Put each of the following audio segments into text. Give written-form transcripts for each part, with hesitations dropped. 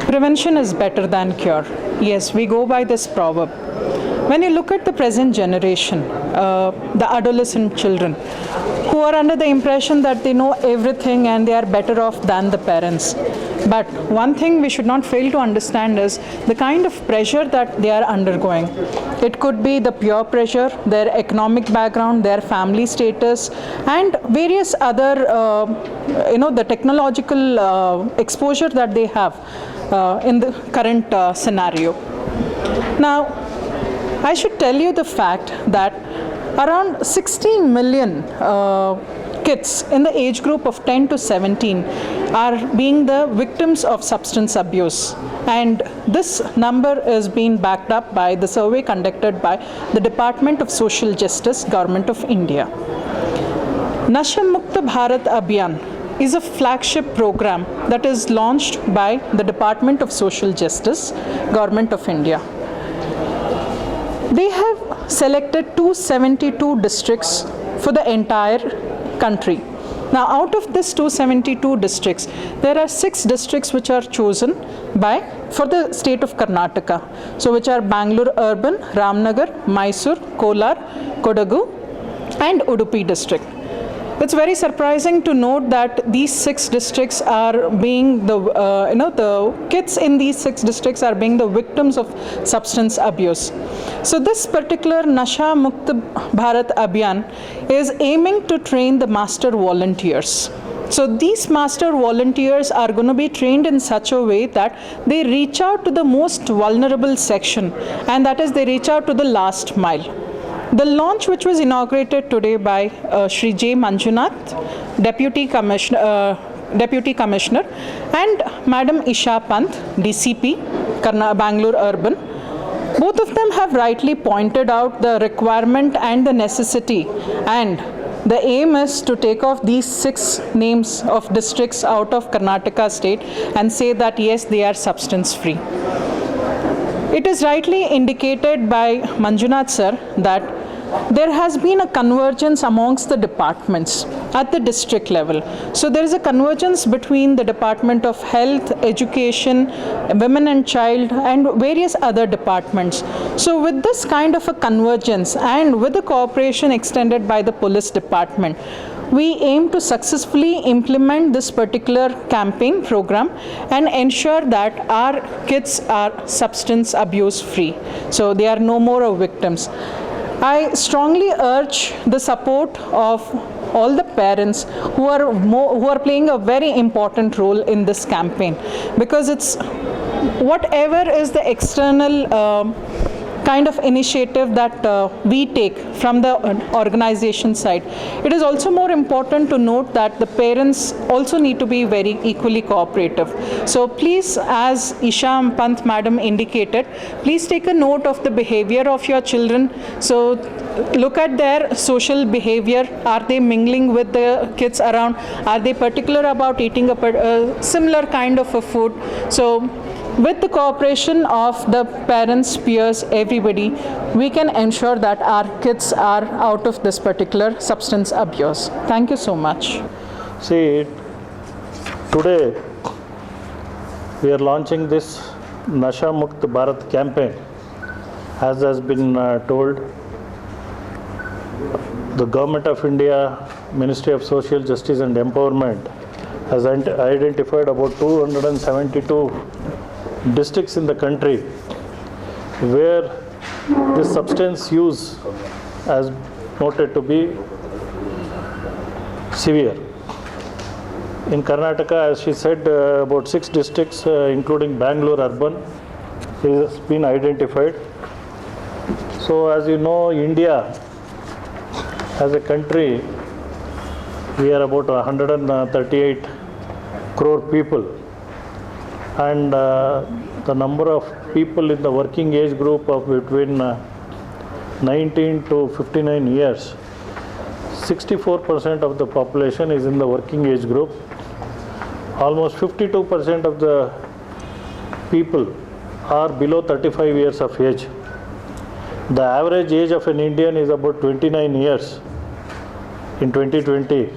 Prevention is better than cure. Yes, we go by this proverb. When you look at the present generation, the adolescent children, who are under the impression that they know everything and they are better off than the parents. But one thing we should not fail to understand is the kind of pressure that they are undergoing. It could be the peer pressure, their economic background, their family status, and various other, the technological exposure that they have in the current scenario. Now, I should tell you the fact that around 16 million kids in the age group of 10 to 17 are being the victims of substance abuse. And this number is being backed up by the survey conducted by the Department of Social Justice, Government of India. Nasha Mukta Bharat Abhiyan is a flagship program that is launched by the Department of Social Justice, Government of India. They have selected 272 districts for the entire country. Now, out of this 272 districts, there are 6 districts which are chosen for the state of Karnataka. So, which are Bangalore Urban, Ramnagar, Mysore, Kolar, Kodagu, and Udupi district. It's very surprising to note that these 6 districts are being the kids in these 6 districts are being the victims of substance abuse. So this particular Nasha Mukta Bharat Abhiyan is aiming to train the master volunteers. So these master volunteers are going to be trained in such a way that they reach out to the most vulnerable section, and that is they reach out to the last mile. The launch, which was inaugurated today by Shri J. Manjunath, Deputy Commissioner, and Madam Isha Pant, DCP, Bangalore Urban, both of them have rightly pointed out the requirement and the necessity, and the aim is to take off these 6 names of districts out of Karnataka state and say that yes, they are substance free. It is rightly indicated by Manjunath sir that there has been a convergence amongst the departments at the district level. So there is a convergence between the Department of Health, Education, Women and Child, and various other departments. So with this kind of a convergence and with the cooperation extended by the police department, we aim to successfully implement this particular campaign program and ensure that our kids are substance abuse free. So they are no more victims. I strongly urge the support of all the parents who are playing a very important role in this campaign, because it's whatever is the external kind of initiative that we take from the organization side. It is also more important to note that the parents also need to be very equally cooperative. So please, as Isha Pant madam indicated, please take a note of the behavior of your children. So look at their social behavior. Are they mingling with the kids around? Are they particular about eating a similar kind of a food? So with the cooperation of the parents, peers, everybody, we can ensure that our kids are out of this particular substance abuse. Thank you so much. See, today we are launching this Nasha Mukt Bharat campaign. As has been told, the Government of India, Ministry of Social Justice and Empowerment has identified about 272 districts in the country where this substance use has noted to be severe. In Karnataka, as she said, about 6 districts, including Bangalore Urban, has been identified. So as you know, India as a country, we are about 138 crore people. And the number of people in the working age group of between 19 to 59 years, 64% of the population is in the working age group. Almost 52% of the people are below 35 years of age. The average age of an Indian is about 29 years in 2020.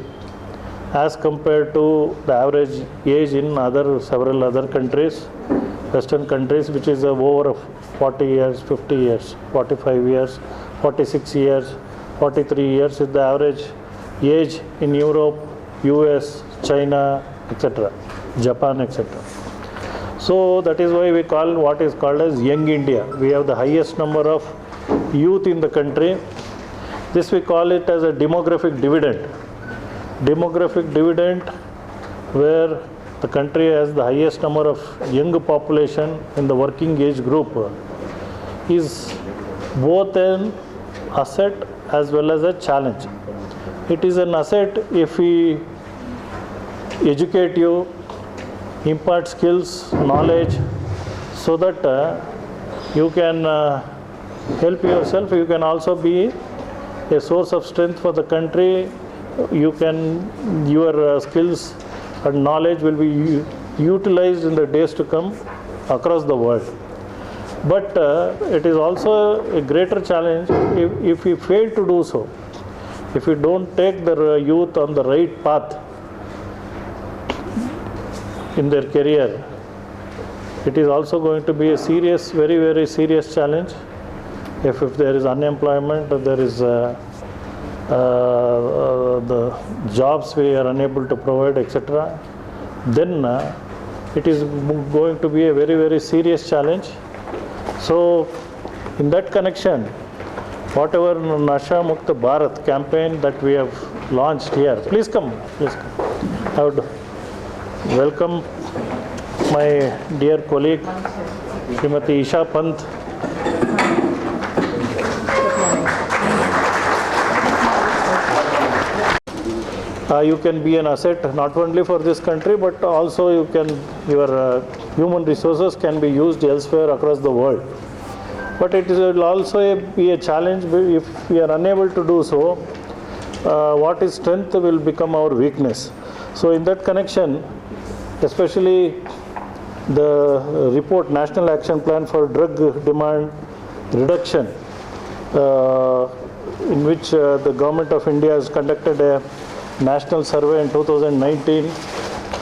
as compared to the average age in several other countries, Western countries, which is over 40 years, 50 years, 45 years, 46 years, 43 years is the average age in Europe, US, China, etc., Japan, etc. So that is why we call what is called as Young India. We have the highest number of youth in the country. This we call it as a demographic dividend. Demographic dividend, where the country has the highest number of young population in the working age group, is both an asset as well as a challenge. It is an asset if we educate you, impart skills, knowledge, so that you can help yourself. You can also be a source of strength for the country. Your skills and knowledge will be utilized in the days to come across the world. But it is also a greater challenge if we fail to do so. If we don't take the youth on the right path in their career, it is also going to be a serious, very, very serious challenge. If there is unemployment, there is the jobs we are unable to provide, etc., then it is going to be a very, very serious challenge. So, in that connection, whatever Nasha Mukta Bharat campaign that we have launched here, please come, please come. I would welcome my dear colleague, Srimati Isha Pant. You can be an asset not only for this country, but also your human resources can be used elsewhere across the world. But it will also be a challenge if we are unable to do so. What is strength will become our weakness. So in that connection, especially the report, National Action Plan for Drug Demand Reduction, in which the Government of India has conducted a national survey in 2019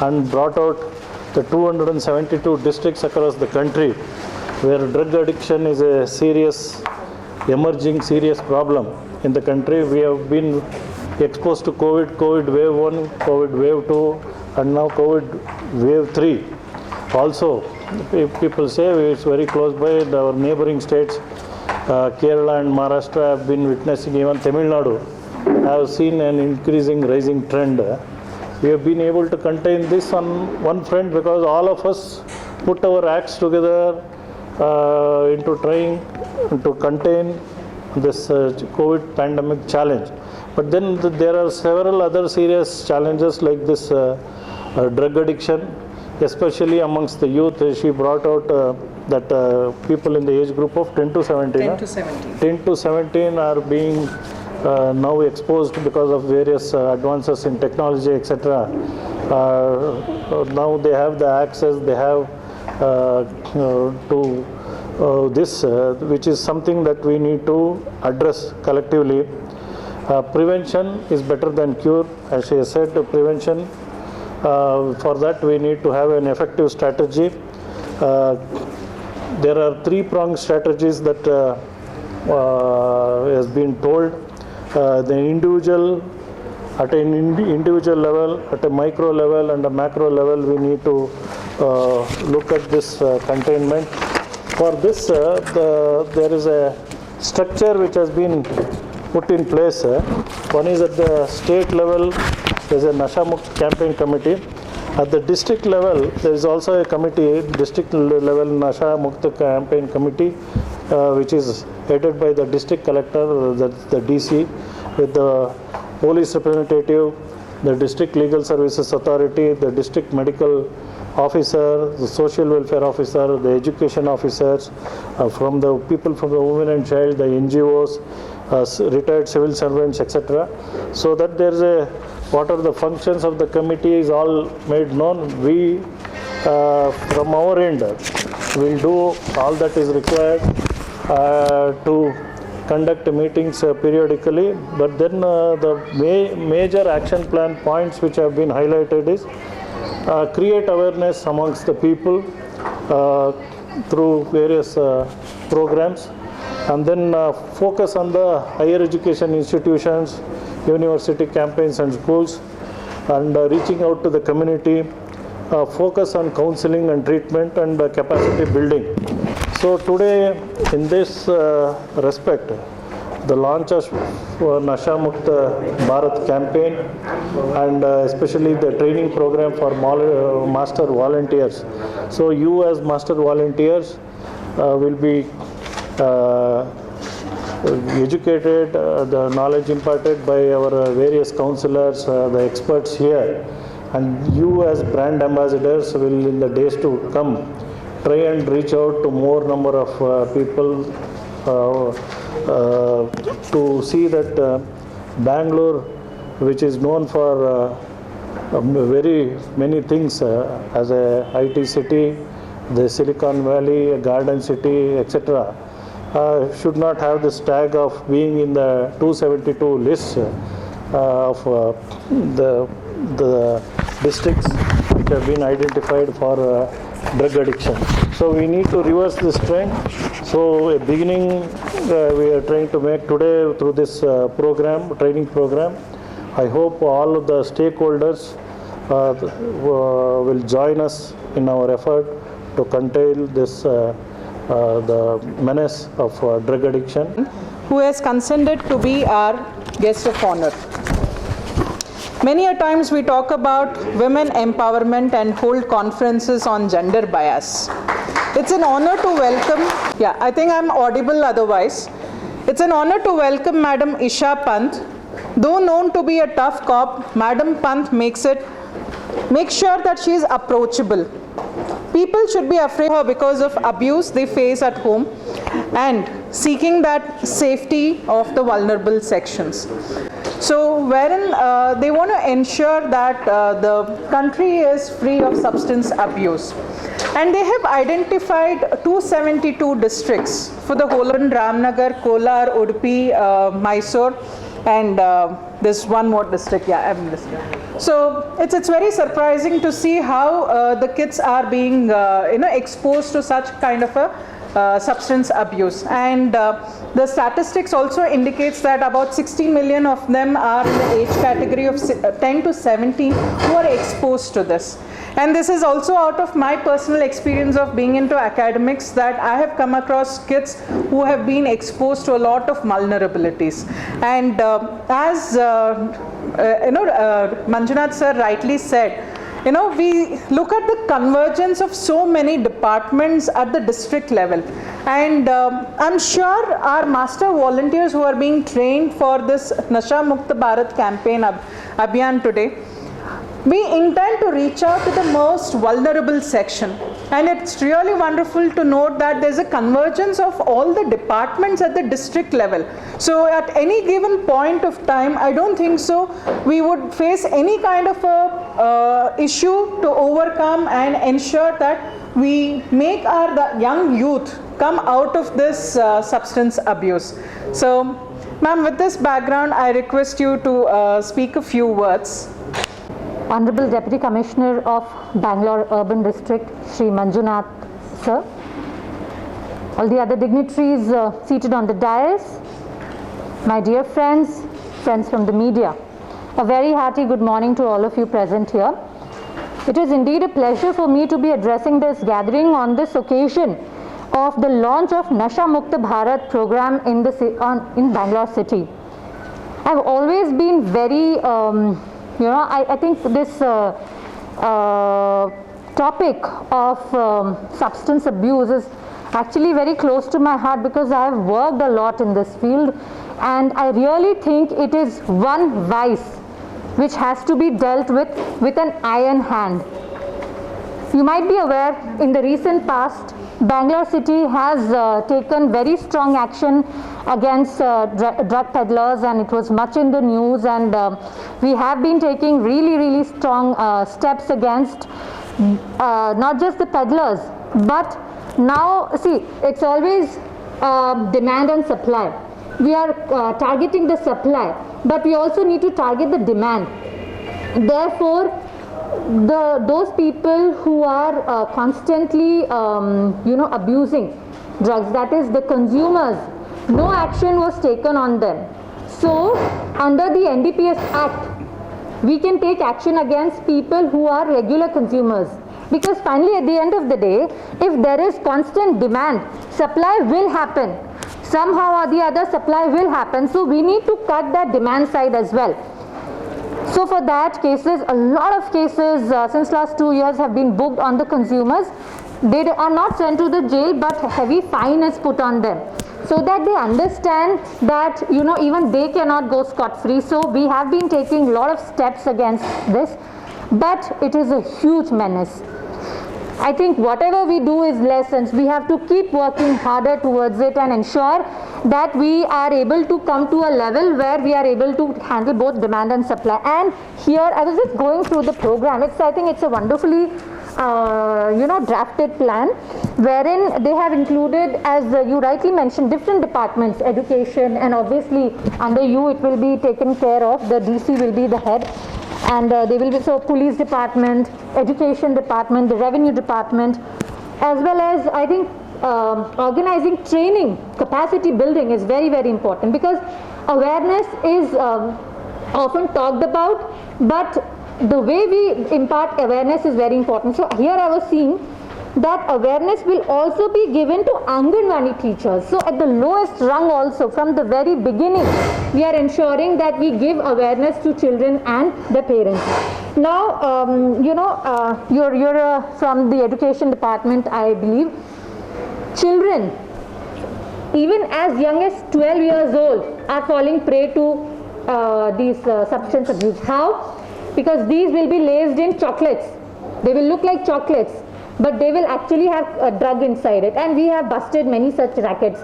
and brought out the 272 districts across the country where drug addiction is a serious, emerging serious problem in the country. We have been exposed to COVID wave 1, COVID wave 2, and now COVID wave 3. Also, people say it's very close by. Our neighboring states, Kerala and Maharashtra, have been witnessing, even Tamil Nadu have seen an increasing, rising trend. We have been able to contain this on one front because all of us put our acts together into trying to contain this COVID pandemic challenge. But then there are several other serious challenges like this drug addiction, especially amongst the youth. She brought out that people in the age group of 10 to 17. 10 to 17 are being now exposed because of various advances in technology, etc. Now they have the access, they have to this, which is something that we need to address collectively. Prevention is better than cure, as she has said. Prevention, for that we need to have an effective strategy. There are three-pronged strategies that has been told. The individual, at an individual level, at a micro level and a macro level, we need to look at this containment. For this, there is a structure which has been put in place. One is at the state level, there is a Nasha Mukt campaign committee. At the district level, there is also a committee, district level Nasha Mukt campaign committee, which is headed by the district collector, the DC, with the police representative, the district legal services authority, the district medical officer, the social welfare officer, the education officers, from the people from the women and child, the NGOs, retired civil servants, etc. So that there is a, what are the functions of the committee is all made known. We, from our end, will do all that is required to conduct meetings periodically, but then the major action plan points which have been highlighted is create awareness amongst the people through various programs, and then focus on the higher education institutions, university campaigns and schools, and reaching out to the community, focus on counseling and treatment and capacity building. So today, in this respect, the launch of Nasha Mukta Bharat campaign, and especially the training program for master volunteers. So you as master volunteers will be educated, the knowledge imparted by our various counselors, the experts here, and you as brand ambassadors will, in the days to come, try and reach out to more number of people to see that Bangalore, which is known for very many things as a IT city, the Silicon Valley, a garden city, etc., should not have this tag of being in the 272 list of the districts which have been identified for drug addiction. So we need to reverse this trend. So a beginning we are trying to make today through this program, training program. I hope all of the stakeholders will join us in our effort to contain this the menace of drug addiction. Who has consented to be our guest of honor. Many a times we talk about women empowerment and hold conferences on gender bias. It's an honor to welcome, I think I'm audible otherwise. It's an honor to welcome Madam Isha Pant. Though known to be a tough cop, Madam Pant makes sure that she is approachable. People should be afraid of her because of abuse they face at home and seeking that safety of the vulnerable sections. So wherein they want to ensure that the country is free of substance abuse. And they have identified 272 districts for the whole of Ramnagar, Kolar, Udupi, Mysore, and there's one more district, I'm listening. So it's very surprising to see how the kids are being exposed to such kind of a substance abuse, and the statistics also indicates that about 60 million of them are in the age category of 10 to 17 who are exposed to this. And this is also out of my personal experience of being into academics, that I have come across kids who have been exposed to a lot of vulnerabilities. And as Manjunath sir rightly said, we look at the convergence of so many departments at the district level. And I'm sure our master volunteers who are being trained for this Nasha Mukta Bharat campaign Abhiyan today, we intend to reach out to the most vulnerable section. And it's really wonderful to note that there's a convergence of all the departments at the district level. So at any given point of time, I don't think so we would face any kind of a issue to overcome and ensure that we make the young youth come out of this substance abuse. So, ma'am, with this background, I request you to speak a few words. Honorable Deputy Commissioner of Bangalore Urban District, Shri Manjunath sir, all the other dignitaries seated on the dais, my dear friends from the media, a very hearty good morning to all of you present here. It is indeed a pleasure for me to be addressing this gathering on this occasion of the launch of Nasha Mukta Bharat program in Bangalore city. I've always been very I think this topic of substance abuse is actually very close to my heart, because I have worked a lot in this field, and I really think it is one vice which has to be dealt with an iron hand. You might be aware, in the recent past, Bangalore city has taken very strong action against drug peddlers, and it was much in the news, and we have been taking really strong steps against not just the peddlers, but now see, it's always demand and supply. we are targeting the supply, but we also need to target the demand. Therefore, those people who are constantly abusing drugs, that is the consumers, no action was taken on them. So under the NDPS Act, we can take action against people who are regular consumers, because finally at the end of the day, if there is constant demand, supply will happen. Somehow or the other, supply will happen. So we need to cut that demand side as well. So for that, cases, a lot of cases since last 2 years have been booked on the consumers. They are not sent to the jail, but heavy fine is put on them, so that they understand that even they cannot go scot-free. So we have been taking a lot of steps against this, but it is a huge menace. I think whatever we do is lessons. We have to keep working harder towards it and ensure that we are able to come to a level where we are able to handle both demand and supply. And here I was just going through the program. I think it's a wonderfully drafted plan, wherein they have included, as you rightly mentioned, different departments, education, and obviously under you it will be taken care of. The DC will be the head, and they will be, so police department, education department, the revenue department, as well as I think organizing training, capacity building is very, very important, because awareness is often talked about, but the way we impart awareness is very important. So here I was seeing that awareness will also be given to Anganwadi teachers. So at the lowest rung also, from the very beginning, we are ensuring that we give awareness to children and the parents. Now, you're from the education department, I believe. Children, even as young as 12 years old, are falling prey to these substance abuse. How? Because these will be laced in chocolates. They will look like chocolates, but they will actually have a drug inside it. And we have busted many such rackets,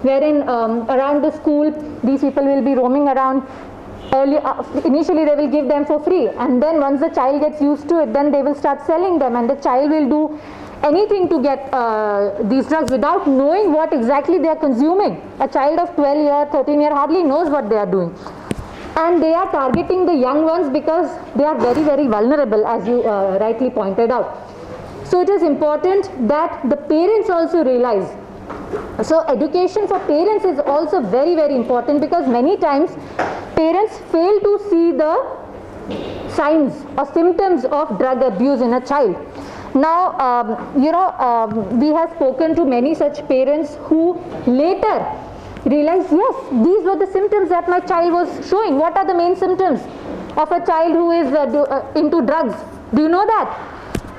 wherein around the school, these people will be roaming around. Initially they will give them for free, and then once the child gets used to it, then they will start selling them, and the child will do anything to get these drugs without knowing what exactly they are consuming. A child of 12 year, 13 year hardly knows what they are doing. And they are targeting the young ones because they are very, very vulnerable, as you rightly pointed out. So it is important that the parents also realize. So education for parents is also very, very important, because many times parents fail to see the signs or symptoms of drug abuse in a child. Now, we have spoken to many such parents who later realize, yes, these were the symptoms that my child was showing. What are the main symptoms of a child who is into drugs? Do you know that?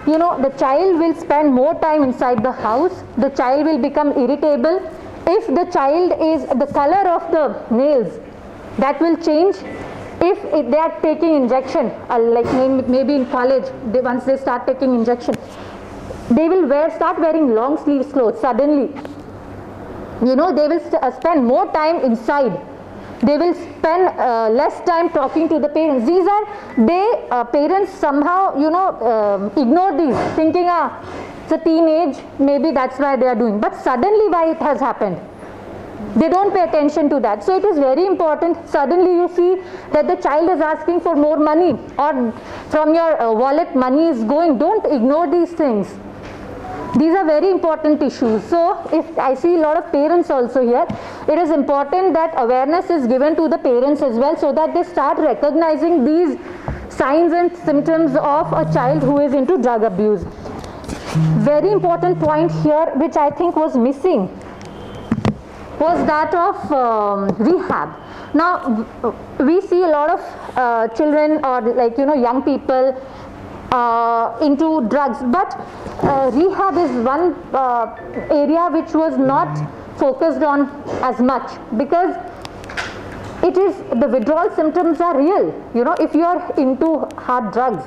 The child will spend more time inside the house. The child will become irritable. If the child is, the color of the nails, that will change. If they are taking injection, like maybe in college, once they start taking injection, they will start wearing long sleeves clothes suddenly. They will spend more time inside. They will spend less time talking to the parents. These are, parents somehow, ignore these, thinking, it's a teenage, maybe that's why they are doing. But suddenly why it has happened? They don't pay attention to that. So it is very important. Suddenly you see that the child is asking for more money, or from your wallet money is going. Don't ignore these things. These are very important issues. So if I see a lot of parents also here, it is important that awareness is given to the parents as well, so that they start recognizing these signs and symptoms of a child who is into drug abuse. Very important point here, which I think was missing, was that of rehab. Now we see a lot of children, or young people into drugs, but rehab is one area which was not focused on as much, because it is, the withdrawal symptoms are real. If you are into hard drugs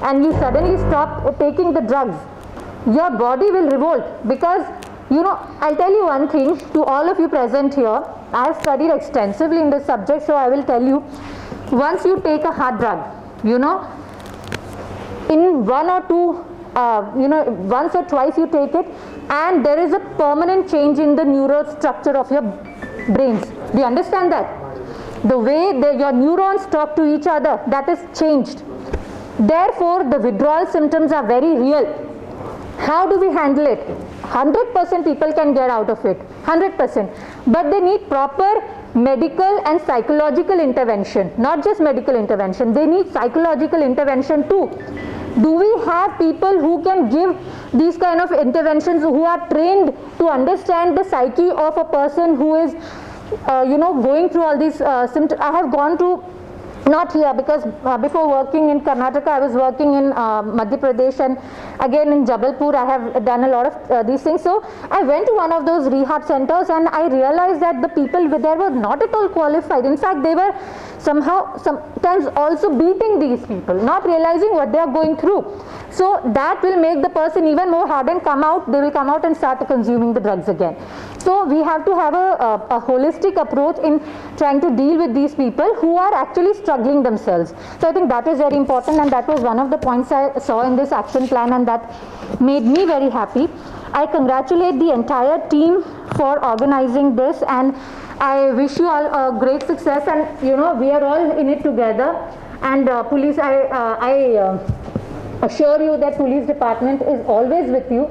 and you suddenly stop taking the drugs, your body will revolt. Because I'll tell you one thing to all of you present here. I have studied extensively in this subject, so I will tell you, once you take a hard drug, in one or two, once or twice you take it, and there is a permanent change in the neural structure of your brains. Do you understand that? The way your neurons talk to each other, that is changed. Therefore, the withdrawal symptoms are very real. How do we handle it? 100% people can get out of it, 100%. But they need proper medical and psychological intervention, not just medical intervention, they need psychological intervention too. Do we have people who can give these kind of interventions, who are trained to understand the psyche of a person who is going through all these symptoms? I have gone to, not here, because before working in Karnataka, I was working in Madhya Pradesh, and again in Jabalpur, I have done a lot of these things. So I went to one of those rehab centers, and I realized that the people there were not at all qualified. In fact, they were sometimes also beating these people, not realizing what they are going through. So that will make the person even more hardened. They will come out and start consuming the drugs again. So we have to have a holistic approach in trying to deal with these people who are actually struggling themselves. So I think that is very important, and that was one of the points I saw in this action plan, and that made me very happy. I congratulate the entire team for organizing this, and I wish you all a great success, and we are all in it together. And police, I assure you that police department is always with you.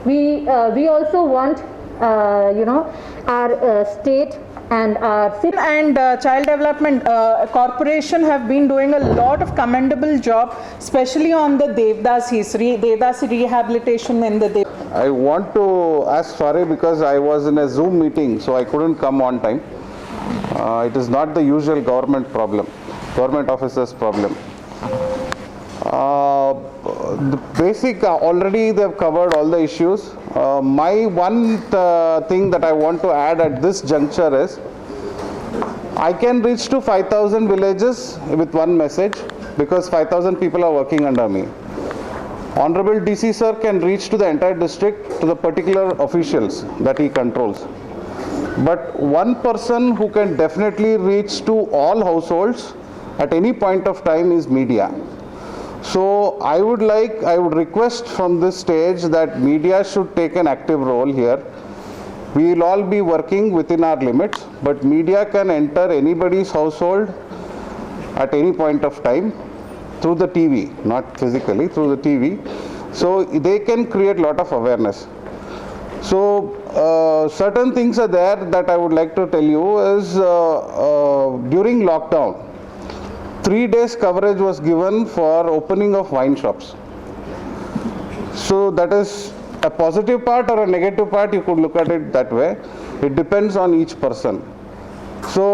We also want our state and our city And Child Development Corporation have been doing a lot of commendable job, especially on the Devdas rehabilitation in the I want to ask sorry because I was in a Zoom meeting, so I couldn't come on time. It is not the usual government officers problem. The basic, already they have covered all the issues. My one thing that I want to add at this juncture is, I can reach to 5,000 villages with one message, because 5,000 people are working under me. Honorable DC sir can reach to the entire district, to the particular officials that he controls. But one person who can definitely reach to all households at any point of time is media. So I would request from this stage that media should take an active role here. We will all be working within our limits, but media can enter anybody's household at any point of time through the TV, not physically, through the TV. So they can create a lot of awareness. So certain things are there that I would like to tell you is during lockdown, 3 days coverage was given for opening of wine shops. So that is a positive part or a negative part, you could look at it that way. It depends on each person. So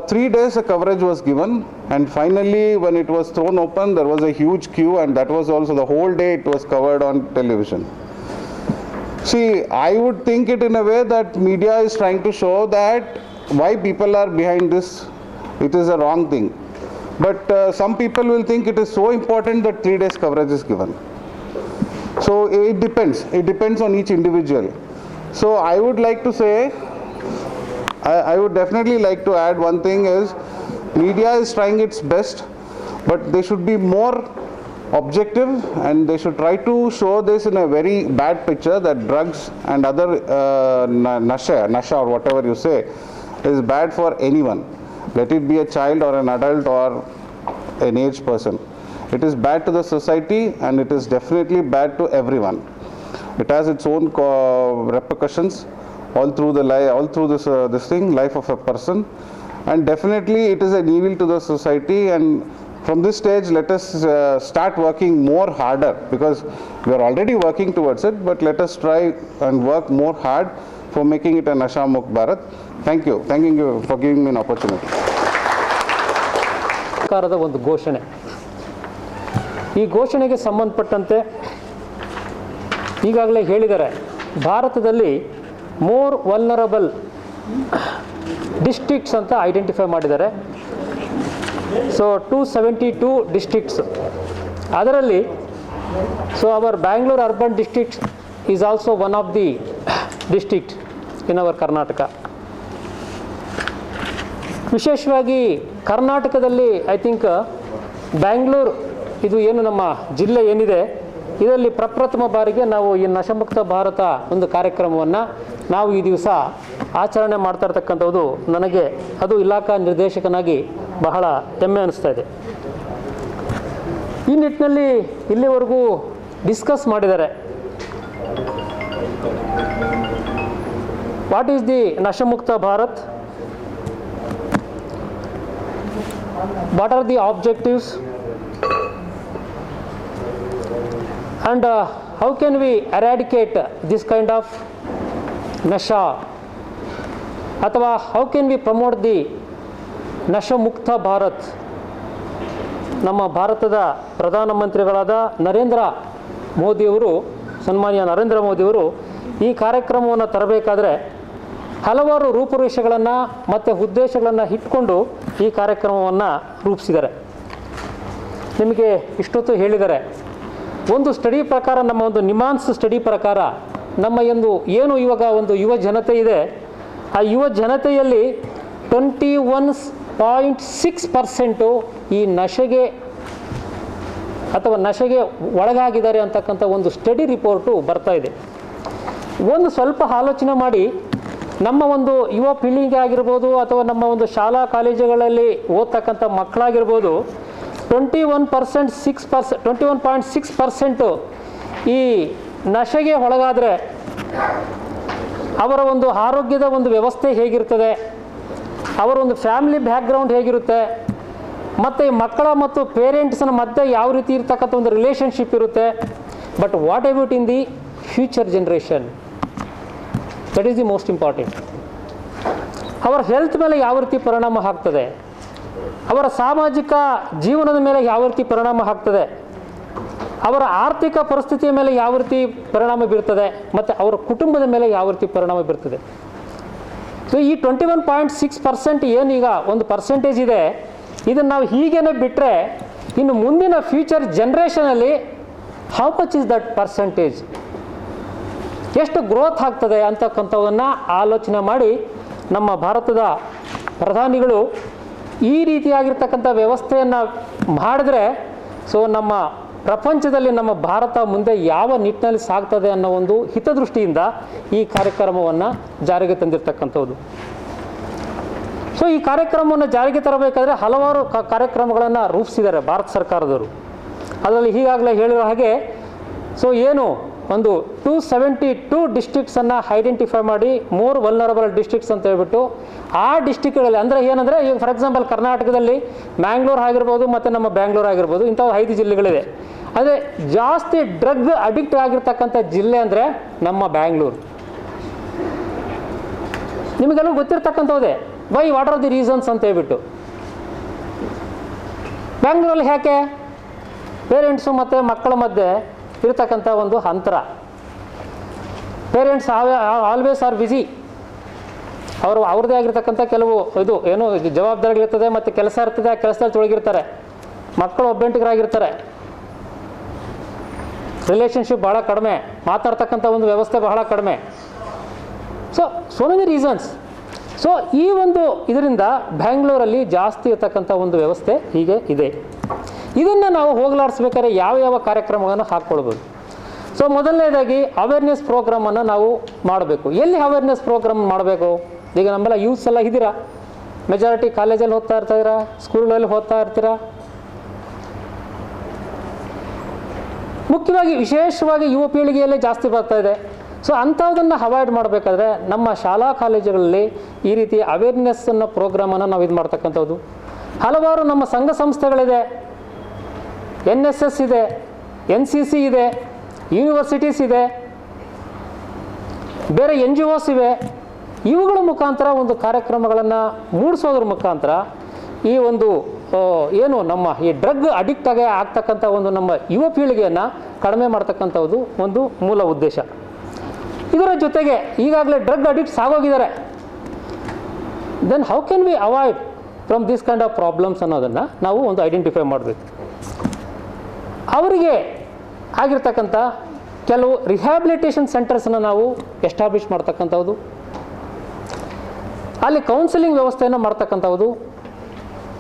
3 days a coverage was given, and finally when it was thrown open, there was a huge queue, and that was also the whole day it was covered on television. See, I would think it in a way that media is trying to show that why people are behind this, it is a wrong thing. But some people will think it is so important that 3 days coverage is given. So it depends on each individual. So I would like to say, I would definitely like to add one thing is, media is trying its best, but they should be more objective, and they should try to show this in a very bad picture, that drugs and other nasha or whatever you say is bad for anyone. Let it be a child or an adult or an aged person. It is bad to the society, and it is definitely bad to everyone. It has its own repercussions all through the life of a person, and definitely it is an evil to the society. And from this stage, let us start working more harder, because we are already working towards it, but let us try and work more hard for making it a Nasha Mukt Bharat. Thank you for giving me an opportunity. ಸರ್ಕಾರದ ಒಂದು ಘೋಷಣೆ. ಈ ಘೋಷಣೆಗೆ ಸಂಬಂಧಪಟ್ಟಂತೆ ಈಗಾಗಲೇ ಹೇಳಿದ್ದಾರೆ, ಭಾರತದಲ್ಲಿ more vulnerable districts ಅಂತ ಐಡೆಂಟಿಫೈ ಮಾಡಿದ್ದಾರೆ. ಸೊ 272 ಡಿಸ್ಟ್ರಿಕ್ಟ್ಸ್, ಅದರಲ್ಲಿ our Bangalore urban district is also one of the district in our Karnataka. ವಿಶೇಷವಾಗಿ ಕರ್ನಾಟಕದಲ್ಲಿ ಐ ಥಿಂಕ್ ಬ್ಯಾಂಗ್ಳೂರು, ಇದು ಏನು ನಮ್ಮ ಜಿಲ್ಲೆ ಏನಿದೆ, ಇದರಲ್ಲಿ ಪ್ರಪ್ರಥಮ ಬಾರಿಗೆ ನಾವು ಈ ನಶಮುಕ್ತ ಭಾರತ ಒಂದು ಕಾರ್ಯಕ್ರಮವನ್ನು ನಾವು ಈ ದಿವಸ ಆಚರಣೆ ಮಾಡ್ತಾ ಇರ್ತಕ್ಕಂಥದ್ದು ನನಗೆ ಅದು ಇಲಾಖಾ ನಿರ್ದೇಶಕನಾಗಿ ಬಹಳ ಹೆಮ್ಮೆ ಅನಿಸ್ತಾ ಇದೆ. ಈ ನಿಟ್ಟಿನಲ್ಲಿ ಇಲ್ಲಿವರೆಗೂ ಡಿಸ್ಕಸ್ ಮಾಡಿದ್ದಾರೆ. What is the Nasha Mukt Bharat, what are the objectives, and how can we eradicate this kind of nasha, ಅಥವಾ how can we promote the Nasha Mukt Bharat. ನಮ್ಮ ಭಾರತದ ಪ್ರಧಾನಮಂತ್ರಿಗಳಾದ ನರೇಂದ್ರ ಮೋದಿಯವರು, ಸನ್ಮಾನ್ಯ ನರೇಂದ್ರ ಮೋದಿಯವರು ಈ ಕಾರ್ಯಕ್ರಮವನ್ನು ತರಬೇಕಾದ್ರೆ ಹಲವಾರು ರೂಪುರೇಷೆಗಳನ್ನು ಮತ್ತು ಉದ್ದೇಶಗಳನ್ನು ಇಟ್ಕೊಂಡು ಈ ಕಾರ್ಯಕ್ರಮವನ್ನು ರೂಪಿಸಿದ್ದಾರೆ. ನಿಮಗೆ ಇಷ್ಟೊತ್ತು ಹೇಳಿದ್ದಾರೆ. ಒಂದು ಸ್ಟಡಿ ಪ್ರಕಾರ, ನಮ್ಮ ಒಂದು ನಿಮಾನ್ಸ್ ಸ್ಟಡಿ ಪ್ರಕಾರ, ನಮ್ಮ ಏನು ಇವಾಗ ಒಂದು ಯುವ ಜನತೆ ಇದೆ, ಆ ಯುವ ಜನತೆಯಲ್ಲಿ 21.6% ಈ ನಶೆಗೆ ಅಥವಾ ನಶೆಗೆ ಒಳಗಾಗಿದ್ದಾರೆ ಅಂತಕ್ಕಂಥ ಒಂದು ಸ್ಟಡಿ ರಿಪೋರ್ಟು ಬರ್ತಾ ಇದೆ. ಒಂದು ಸ್ವಲ್ಪ ಆಲೋಚನೆ ಮಾಡಿ, ನಮ್ಮ ಒಂದು ಯುವ ಪೀಳಿಗೆ ಆಗಿರ್ಬೋದು ಅಥವಾ ನಮ್ಮ ಒಂದು ಶಾಲಾ ಕಾಲೇಜುಗಳಲ್ಲಿ ಓದ್ತಕ್ಕಂಥ ಮಕ್ಕಳಾಗಿರ್ಬೋದು, 21.6% ಈ ನಶೆಗೆ ಒಳಗಾದರೆ ಅವರ ಒಂದು ಆರೋಗ್ಯದ ಒಂದು ವ್ಯವಸ್ಥೆ ಹೇಗಿರ್ತದೆ, ಅವರ ಒಂದು ಫ್ಯಾಮಿಲಿ ಬ್ಯಾಕ್ಗ್ರೌಂಡ್ ಹೇಗಿರುತ್ತೆ, ಮತ್ತು ಮಕ್ಕಳ ಮತ್ತು ಪೇರೆಂಟ್ಸ್ನ ಮಧ್ಯೆ ಯಾವ ರೀತಿ ಇರ್ತಕ್ಕಂಥ ಒಂದು ರಿಲೇಷನ್ಶಿಪ್ ಇರುತ್ತೆ. But what about in the future generation, that is the most important. ಅವರ ಹೆಲ್ತ್ ಮೇಲೆ ಯಾವ ರೀತಿ ಪರಿಣಾಮ ಆಗ್ತದೆ, ಅವರ ಸಾಮಾಜಿಕ ಜೀವನದ ಮೇಲೆ ಯಾವ ರೀತಿ ಪರಿಣಾಮ ಆಗ್ತದೆ, ಅವರ ಆರ್ಥಿಕ ಪರಿಸ್ಥಿತಿಯ ಮೇಲೆ ಯಾವ ರೀತಿ ಪರಿಣಾಮ ಬೀರ್ತದೆ, ಮತ್ತು ಅವರ ಕುಟುಂಬದ ಮೇಲೆ ಯಾವ ರೀತಿ ಪರಿಣಾಮ ಬೀರ್ತದೆ. ಸೊ ಈ 21.6% ಏನೀಗ ಒಂದು ಪರ್ಸೆಂಟೇಜ್ ಇದೆ, ಇದನ್ನು ನಾವು ಹೀಗೇನೆ ಬಿಟ್ಟರೆ ಇನ್ನು ಮುಂದಿನ ಫ್ಯೂಚರ್ ಜನ್ರೇಷನಲ್ಲಿ how much is that percentage, ಎಷ್ಟು ಗ್ರೋತ್ ಆಗ್ತದೆ ಅಂತಕ್ಕಂಥವನ್ನು ಆಲೋಚನೆ ಮಾಡಿ ನಮ್ಮ ಭಾರತದ ಪ್ರಧಾನಿಗಳು ಈ ರೀತಿಯಾಗಿರ್ತಕ್ಕಂಥ ವ್ಯವಸ್ಥೆಯನ್ನು ಮಾಡಿದ್ರೆ, ಸೊ ನಮ್ಮ ಪ್ರಪಂಚದಲ್ಲಿ ನಮ್ಮ ಭಾರತ ಮುಂದೆ ಯಾವ ನಿಟ್ಟಿನಲ್ಲಿ ಸಾಗ್ತದೆ ಅನ್ನೋ ಒಂದು ಹಿತದೃಷ್ಟಿಯಿಂದ ಈ ಕಾರ್ಯಕ್ರಮವನ್ನು ಜಾರಿಗೆ ತಂದಿರತಕ್ಕಂಥದ್ದು. ಸೊ ಈ ಕಾರ್ಯಕ್ರಮವನ್ನು ಜಾರಿಗೆ ತರಬೇಕಾದ್ರೆ ಹಲವಾರು ಕಾರ್ಯಕ್ರಮಗಳನ್ನು ರೂಪಿಸಿದ್ದಾರೆ ಭಾರತ ಸರ್ಕಾರದವರು. ಅದರಲ್ಲಿ ಈಗಾಗಲೇ ಹೇಳಿರೋ ಹಾಗೆ, ಸೊ ಏನು ಒಂದು 272 ಡಿಸ್ಟ್ರಿಕ್ಟ್ಸನ್ನು ಐಡೆಂಟಿಫೈ ಮಾಡಿ, 3 ವಲ್ನರಬಲ್ ಡಿಸ್ಟ್ರಿಕ್ಟ್ಸ್ ಅಂತ ಹೇಳ್ಬಿಟ್ಟು ಆ ಡಿಸ್ಟ್ರಿಕ್ಟ್ಗಳಲ್ಲಿ, ಅಂದರೆ ಏನಂದರೆ ಈಗ ಫಾರ್ ಎಕ್ಸಾಂಪಲ್ ಕರ್ನಾಟಕದಲ್ಲಿ ಮ್ಯಾಂಗ್ಳೂರು ಆಗಿರ್ಬೋದು ಮತ್ತು ನಮ್ಮ ಬ್ಯಾಂಗ್ಳೂರು ಆಗಿರ್ಬೋದು, ಇಂಥ 5 ಜಿಲ್ಲೆಗಳಿದೆ. ಆದರೆ ಜಾಸ್ತಿ ಡ್ರಗ್ ಅಡಿಕ್ಟ್ ಆಗಿರ್ತಕ್ಕಂಥ ಜಿಲ್ಲೆ ಅಂದರೆ ನಮ್ಮ ಬ್ಯಾಂಗ್ಳೂರು. ನಿಮಗೆಲ್ಲ ಗೊತ್ತಿರ್ತಕ್ಕಂಥದ್ದೇ, why what are the reasons ಅಂತ ಹೇಳ್ಬಿಟ್ಟು. ಬ್ಯಾಂಗ್ಳೂರಲ್ಲಿ ಯಾಕೆ ಪೇರೆಂಟ್ಸು ಮತ್ತು ಮಕ್ಕಳ ಮಧ್ಯೆ ಇರತಕ್ಕಂಥ ಒಂದು ಅಂತರ. ಪೇರೆಂಟ್ಸ್ ಆಲ್ವೇಸ್ ಆರ್ ಬ್ಯುಸಿ, ಅವ್ರದ್ದೇ ಆಗಿರ್ತಕ್ಕಂಥ ಕೆಲವು ಏನೋ ಜವಾಬ್ದಾರಿಗಳಿರ್ತದೆ ಮತ್ತು ಕೆಲಸ ಇರ್ತದೆ, ಆ ಕೆಲಸದಲ್ಲಿ ತೊಡಗಿರ್ತಾರೆ. ಮಕ್ಕಳು ಒಬ್ಬಂಟಿಗರಾಗಿರ್ತಾರೆ, ರಿಲೇಷನ್ಶಿಪ್ ಭಾಳ ಕಡಿಮೆ, ಮಾತಾಡ್ತಕ್ಕಂಥ ಒಂದು ವ್ಯವಸ್ಥೆ ಬಹಳ ಕಡಿಮೆ. So many reasons. ಸೊ ಈ ಒಂದು ಇದರಿಂದ ಬ್ಯಾಂಗ್ಳೂರಲ್ಲಿ ಜಾಸ್ತಿ ಇರ್ತಕ್ಕಂಥ ಒಂದು ವ್ಯವಸ್ಥೆ ಹೀಗೆ ಇದೆ. ಇದನ್ನು ನಾವು ಹೋಗಲಾಡಿಸ್ಬೇಕಾದ್ರೆ ಯಾವ ಕಾರ್ಯಕ್ರಮಗಳನ್ನು ಹಾಕ್ಕೊಳ್ಬೋದು. ಸೊ ಮೊದಲನೇದಾಗಿ ಅವೇರ್ನೆಸ್ ಪ್ರೋಗ್ರಾಮನ್ನು ನಾವು ಮಾಡಬೇಕು. ಎಲ್ಲಿ ಅವೇರ್ನೆಸ್ ಪ್ರೋಗ್ರಾಮ್ ಮಾಡಬೇಕು? ಈಗ ನಮ್ಮೆಲ್ಲ ಯೂತ್ಸ್ ಎಲ್ಲ ಇದ್ದೀರಾ, ಮೆಜಾರಿಟಿ ಕಾಲೇಜಲ್ಲಿ ಓದ್ತಾ ಇರ್ತಾಯಿದ್ದೀರಾ, ಸ್ಕೂಲ್ಗಳಲ್ಲಿ ಓದ್ತಾ ಇರ್ತೀರಾ. ಮುಖ್ಯವಾಗಿ ವಿಶೇಷವಾಗಿ ಯುವ ಪೀಳಿಗೆಯಲ್ಲೇ ಜಾಸ್ತಿ ಬರ್ತಾ ಇದೆ. ಸೊ ಅಂಥದ್ದನ್ನು ಅವಾಯ್ಡ್ ಮಾಡಬೇಕಾದ್ರೆ ನಮ್ಮ ಶಾಲಾ ಕಾಲೇಜುಗಳಲ್ಲಿ ಈ ರೀತಿ ಅವೇರ್ನೆಸ್ಸನ್ನು ಪ್ರೋಗ್ರಾಮನ್ನು ನಾವು ಇದು ಮಾಡ್ತಕ್ಕಂಥದ್ದು. ಹಲವಾರು ನಮ್ಮ ಸಂಘ ಸಂಸ್ಥೆಗಳಿದೆ, NSS ಇದೆ, NCC ಇದೆ, ಯೂನಿವರ್ಸಿಟೀಸ್ ಇದೆ, ಬೇರೆ NGOs ಇವೆ. ಇವುಗಳ ಮುಖಾಂತರ ಒಂದು ಕಾರ್ಯಕ್ರಮಗಳನ್ನು ಮೂಡಿಸೋದ್ರ ಮುಖಾಂತರ ಈ ಒಂದು ಏನು ನಮ್ಮ ಈ ಡ್ರಗ್ ಅಡಿಕ್ಟ್ ಆಗ್ತಕ್ಕಂಥ ಒಂದು ನಮ್ಮ ಯುವ ಪೀಳಿಗೆಯನ್ನು ಕಡಿಮೆ ಮಾಡ್ತಕ್ಕಂಥದ್ದು ಒಂದು ಮೂಲ ಉದ್ದೇಶ. ಇದರ ಜೊತೆಗೆ ಈಗಾಗಲೇ ಡ್ರಗ್ ಅಡಿಕ್ಟ್ಸ್ ಆಗೋಗಿದ್ದಾರೆ. Then how can we avoid from this kind of problems ಅನ್ನೋದನ್ನು ನಾವು ಒಂದು ಐಡೆಂಟಿಫೈ ಮಾಡಬೇಕು. ಅವರಿಗೆ ಆಗಿರ್ತಕ್ಕಂಥ ಕೆಲವು ರಿಹ್ಯಾಬಿಲಿಟೇಷನ್ ಸೆಂಟರ್ಸನ್ನು ನಾವು ಎಸ್ಟಾಬ್ಲಿಷ್ ಮಾಡ್ತಕ್ಕಂಥದ್ದು, ಅಲ್ಲಿ ಕೌನ್ಸಿಲಿಂಗ್ ವ್ಯವಸ್ಥೆಯನ್ನು ಮಾಡ್ತಕ್ಕಂಥದ್ದು,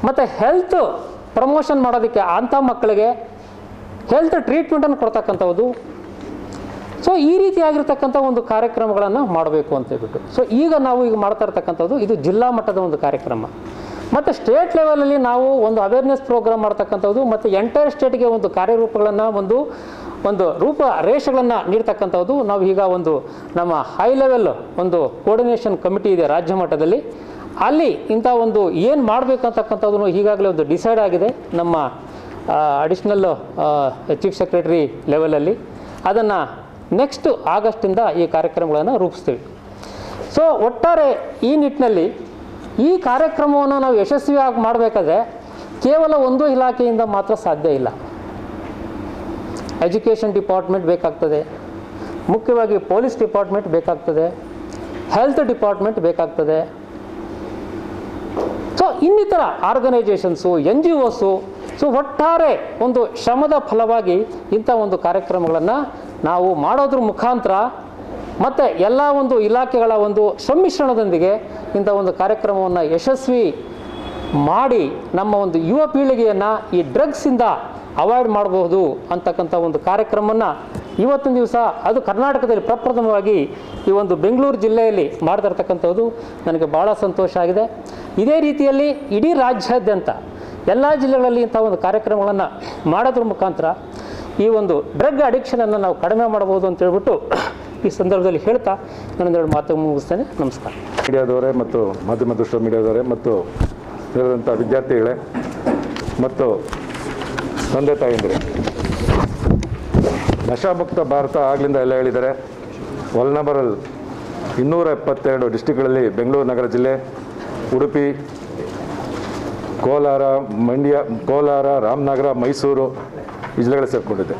ಮತ್ತು ಹೆಲ್ತ್ ಪ್ರಮೋಷನ್ ಮಾಡೋದಕ್ಕೆ ಅಂಥ ಮಕ್ಕಳಿಗೆ ಹೆಲ್ತ್ ಟ್ರೀಟ್ಮೆಂಟನ್ನು ಕೊಡ್ತಕ್ಕಂಥದ್ದು. ಸೊ ಈ ರೀತಿಯಾಗಿರ್ತಕ್ಕಂಥ ಒಂದು ಕಾರ್ಯಕ್ರಮಗಳನ್ನು ಮಾಡಬೇಕು ಅಂತ ಹೇಳ್ಬಿಟ್ಟು. ಸೊ ಈಗ ನಾವು ಮಾಡ್ತಾ ಇರ್ತಕ್ಕಂಥದ್ದು ಇದು ಜಿಲ್ಲಾ ಮಟ್ಟದ ಒಂದು ಕಾರ್ಯಕ್ರಮ. ಮತ್ತು ಸ್ಟೇಟ್ ಲೆವೆಲಲ್ಲಿ ನಾವು ಒಂದು ಅವೇರ್ನೆಸ್ ಪ್ರೋಗ್ರಾಮ್ ಮಾಡ್ತಕ್ಕಂಥದ್ದು ಮತ್ತು ಎಂಟೈರ್ ಸ್ಟೇಟ್ಗೆ ಒಂದು ಕಾರ್ಯರೂಪಗಳನ್ನು ಒಂದು ರೂಪರೇಷೆಗಳನ್ನು ನೀಡ್ತಕ್ಕಂಥದ್ದು. ನಾವು ಈಗ ಒಂದು ನಮ್ಮ ಹೈ ಲೆವೆಲ್ ಒಂದು ಕೋರ್ಡಿನೇಷನ್ ಕಮಿಟಿ ಇದೆ ರಾಜ್ಯ ಮಟ್ಟದಲ್ಲಿ, ಅಲ್ಲಿ ಇಂಥ ಒಂದು ಏನು ಮಾಡಬೇಕು ಅಂತಕ್ಕಂಥದ್ದು ಈಗಾಗಲೇ ಒಂದು ಡಿಸೈಡ್ ಆಗಿದೆ ನಮ್ಮ ಅಡಿಷ್ನಲ್ ಚೀಫ್ ಸೆಕ್ರೆಟರಿ ಲೆವೆಲಲ್ಲಿ. ಅದನ್ನು ನೆಕ್ಸ್ಟ್ ಆಗಸ್ಟಿಂದ ಈ ಕಾರ್ಯಕ್ರಮಗಳನ್ನು ರೂಪಿಸ್ತೀವಿ. ಸೊ ಒಟ್ಟಾರೆ ಈ ನಿಟ್ಟಿನಲ್ಲಿ ಈ ಕಾರ್ಯಕ್ರಮವನ್ನು ನಾವು ಯಶಸ್ವಿಯಾಗಿ ಮಾಡಬೇಕಾದ್ರೆ ಕೇವಲ ಒಂದು ಇಲಾಖೆಯಿಂದ ಮಾತ್ರ ಸಾಧ್ಯ ಇಲ್ಲ. ಎಜುಕೇಷನ್ ಡಿಪಾರ್ಟ್ಮೆಂಟ್ ಬೇಕಾಗ್ತದೆ, ಮುಖ್ಯವಾಗಿ ಪೊಲೀಸ್ ಡಿಪಾರ್ಟ್ಮೆಂಟ್ ಬೇಕಾಗ್ತದೆ, ಹೆಲ್ತ್ ಡಿಪಾರ್ಟ್ಮೆಂಟ್ ಬೇಕಾಗ್ತದೆ. ಸೊ ಇನ್ನಿತರ ಆರ್ಗನೈಜೇಷನ್ಸು, NGOಸು, ಸೊ ಒಟ್ಟಾರೆ ಒಂದು ಶ್ರಮದ ಫಲವಾಗಿ ಇಂಥ ಒಂದು ಕಾರ್ಯಕ್ರಮಗಳನ್ನು ನಾವು ಮಾಡೋದ್ರ ಮುಖಾಂತರ ಮತ್ತು ಎಲ್ಲ ಒಂದು ಇಲಾಖೆಗಳ ಒಂದು ಸಮ್ಮಿಶ್ರಣದೊಂದಿಗೆ ಇಂಥ ಒಂದು ಕಾರ್ಯಕ್ರಮವನ್ನು ಯಶಸ್ವಿ ಮಾಡಿ ನಮ್ಮ ಒಂದು ಯುವ ಪೀಳಿಗೆಯನ್ನು ಈ ಡ್ರಗ್ಸಿಂದ ಅವಾಯ್ಡ್ ಮಾಡಬಹುದು ಅಂತಕ್ಕಂಥ ಒಂದು ಕಾರ್ಯಕ್ರಮವನ್ನು ಇವತ್ತಿನ ದಿವಸ ಅದು ಕರ್ನಾಟಕದಲ್ಲಿ ಪ್ರಪ್ರಥಮವಾಗಿ ಈ ಒಂದು ಬೆಂಗಳೂರು ಜಿಲ್ಲೆಯಲ್ಲಿ ಮಾಡ್ತಿರ್ತಕ್ಕಂಥದ್ದು ನನಗೆ ಭಾಳ ಸಂತೋಷ ಆಗಿದೆ. ಇದೇ ರೀತಿಯಲ್ಲಿ ಇಡೀ ರಾಜ್ಯಾದ್ಯಂತ ಎಲ್ಲ ಜಿಲ್ಲೆಗಳಲ್ಲಿ ಇಂಥ ಒಂದು ಕಾರ್ಯಕ್ರಮಗಳನ್ನು ಮಾಡೋದ್ರ ಮುಖಾಂತರ ಈ ಒಂದು ಡ್ರಗ್ ಅಡಿಕ್ಷನನ್ನು ನಾವು ಕಡಿಮೆ ಮಾಡ್ಬೋದು ಅಂತ ಹೇಳ್ಬಿಟ್ಟು ಈ ಸಂದರ್ಭದಲ್ಲಿ ಹೇಳ್ತಾ ನಾನೊಂದೆರಡು ಮಾತು ಮುಗಿಸ್ತೇನೆ. ನಮಸ್ಕಾರ. ಮೀಡಿಯಾದವರೇ ಮತ್ತು ಮಾಧ್ಯಮ ದೃಶ್ಯ ಮೀಡಿಯಾದವರೇ ಮತ್ತು ಇರೋದಂಥ ವಿದ್ಯಾರ್ಥಿಗಳೇ ಮತ್ತು ತಂದೆ ತಾಯಂದಿರೇ, ನಶಾಮುಕ್ತ ಭಾರತ ಆಗಲಿಂದ ಎಲ್ಲ ಹೇಳಿದ್ದಾರೆ. ವಲ್ನಬರಲ್ 272 ಡಿಸ್ಟಿಕ್ಗಳಲ್ಲಿ ಬೆಂಗಳೂರು ನಗರ ಜಿಲ್ಲೆ, ಉಡುಪಿ, ಕೋಲಾರ, ಮಂಡ್ಯ, ಕೋಲಾರ, ರಾಮನಗರ, ಮೈಸೂರು ಈ ಜಿಲ್ಲೆಗಳು ಸೇರಿಕೊಂಡಿದೆ.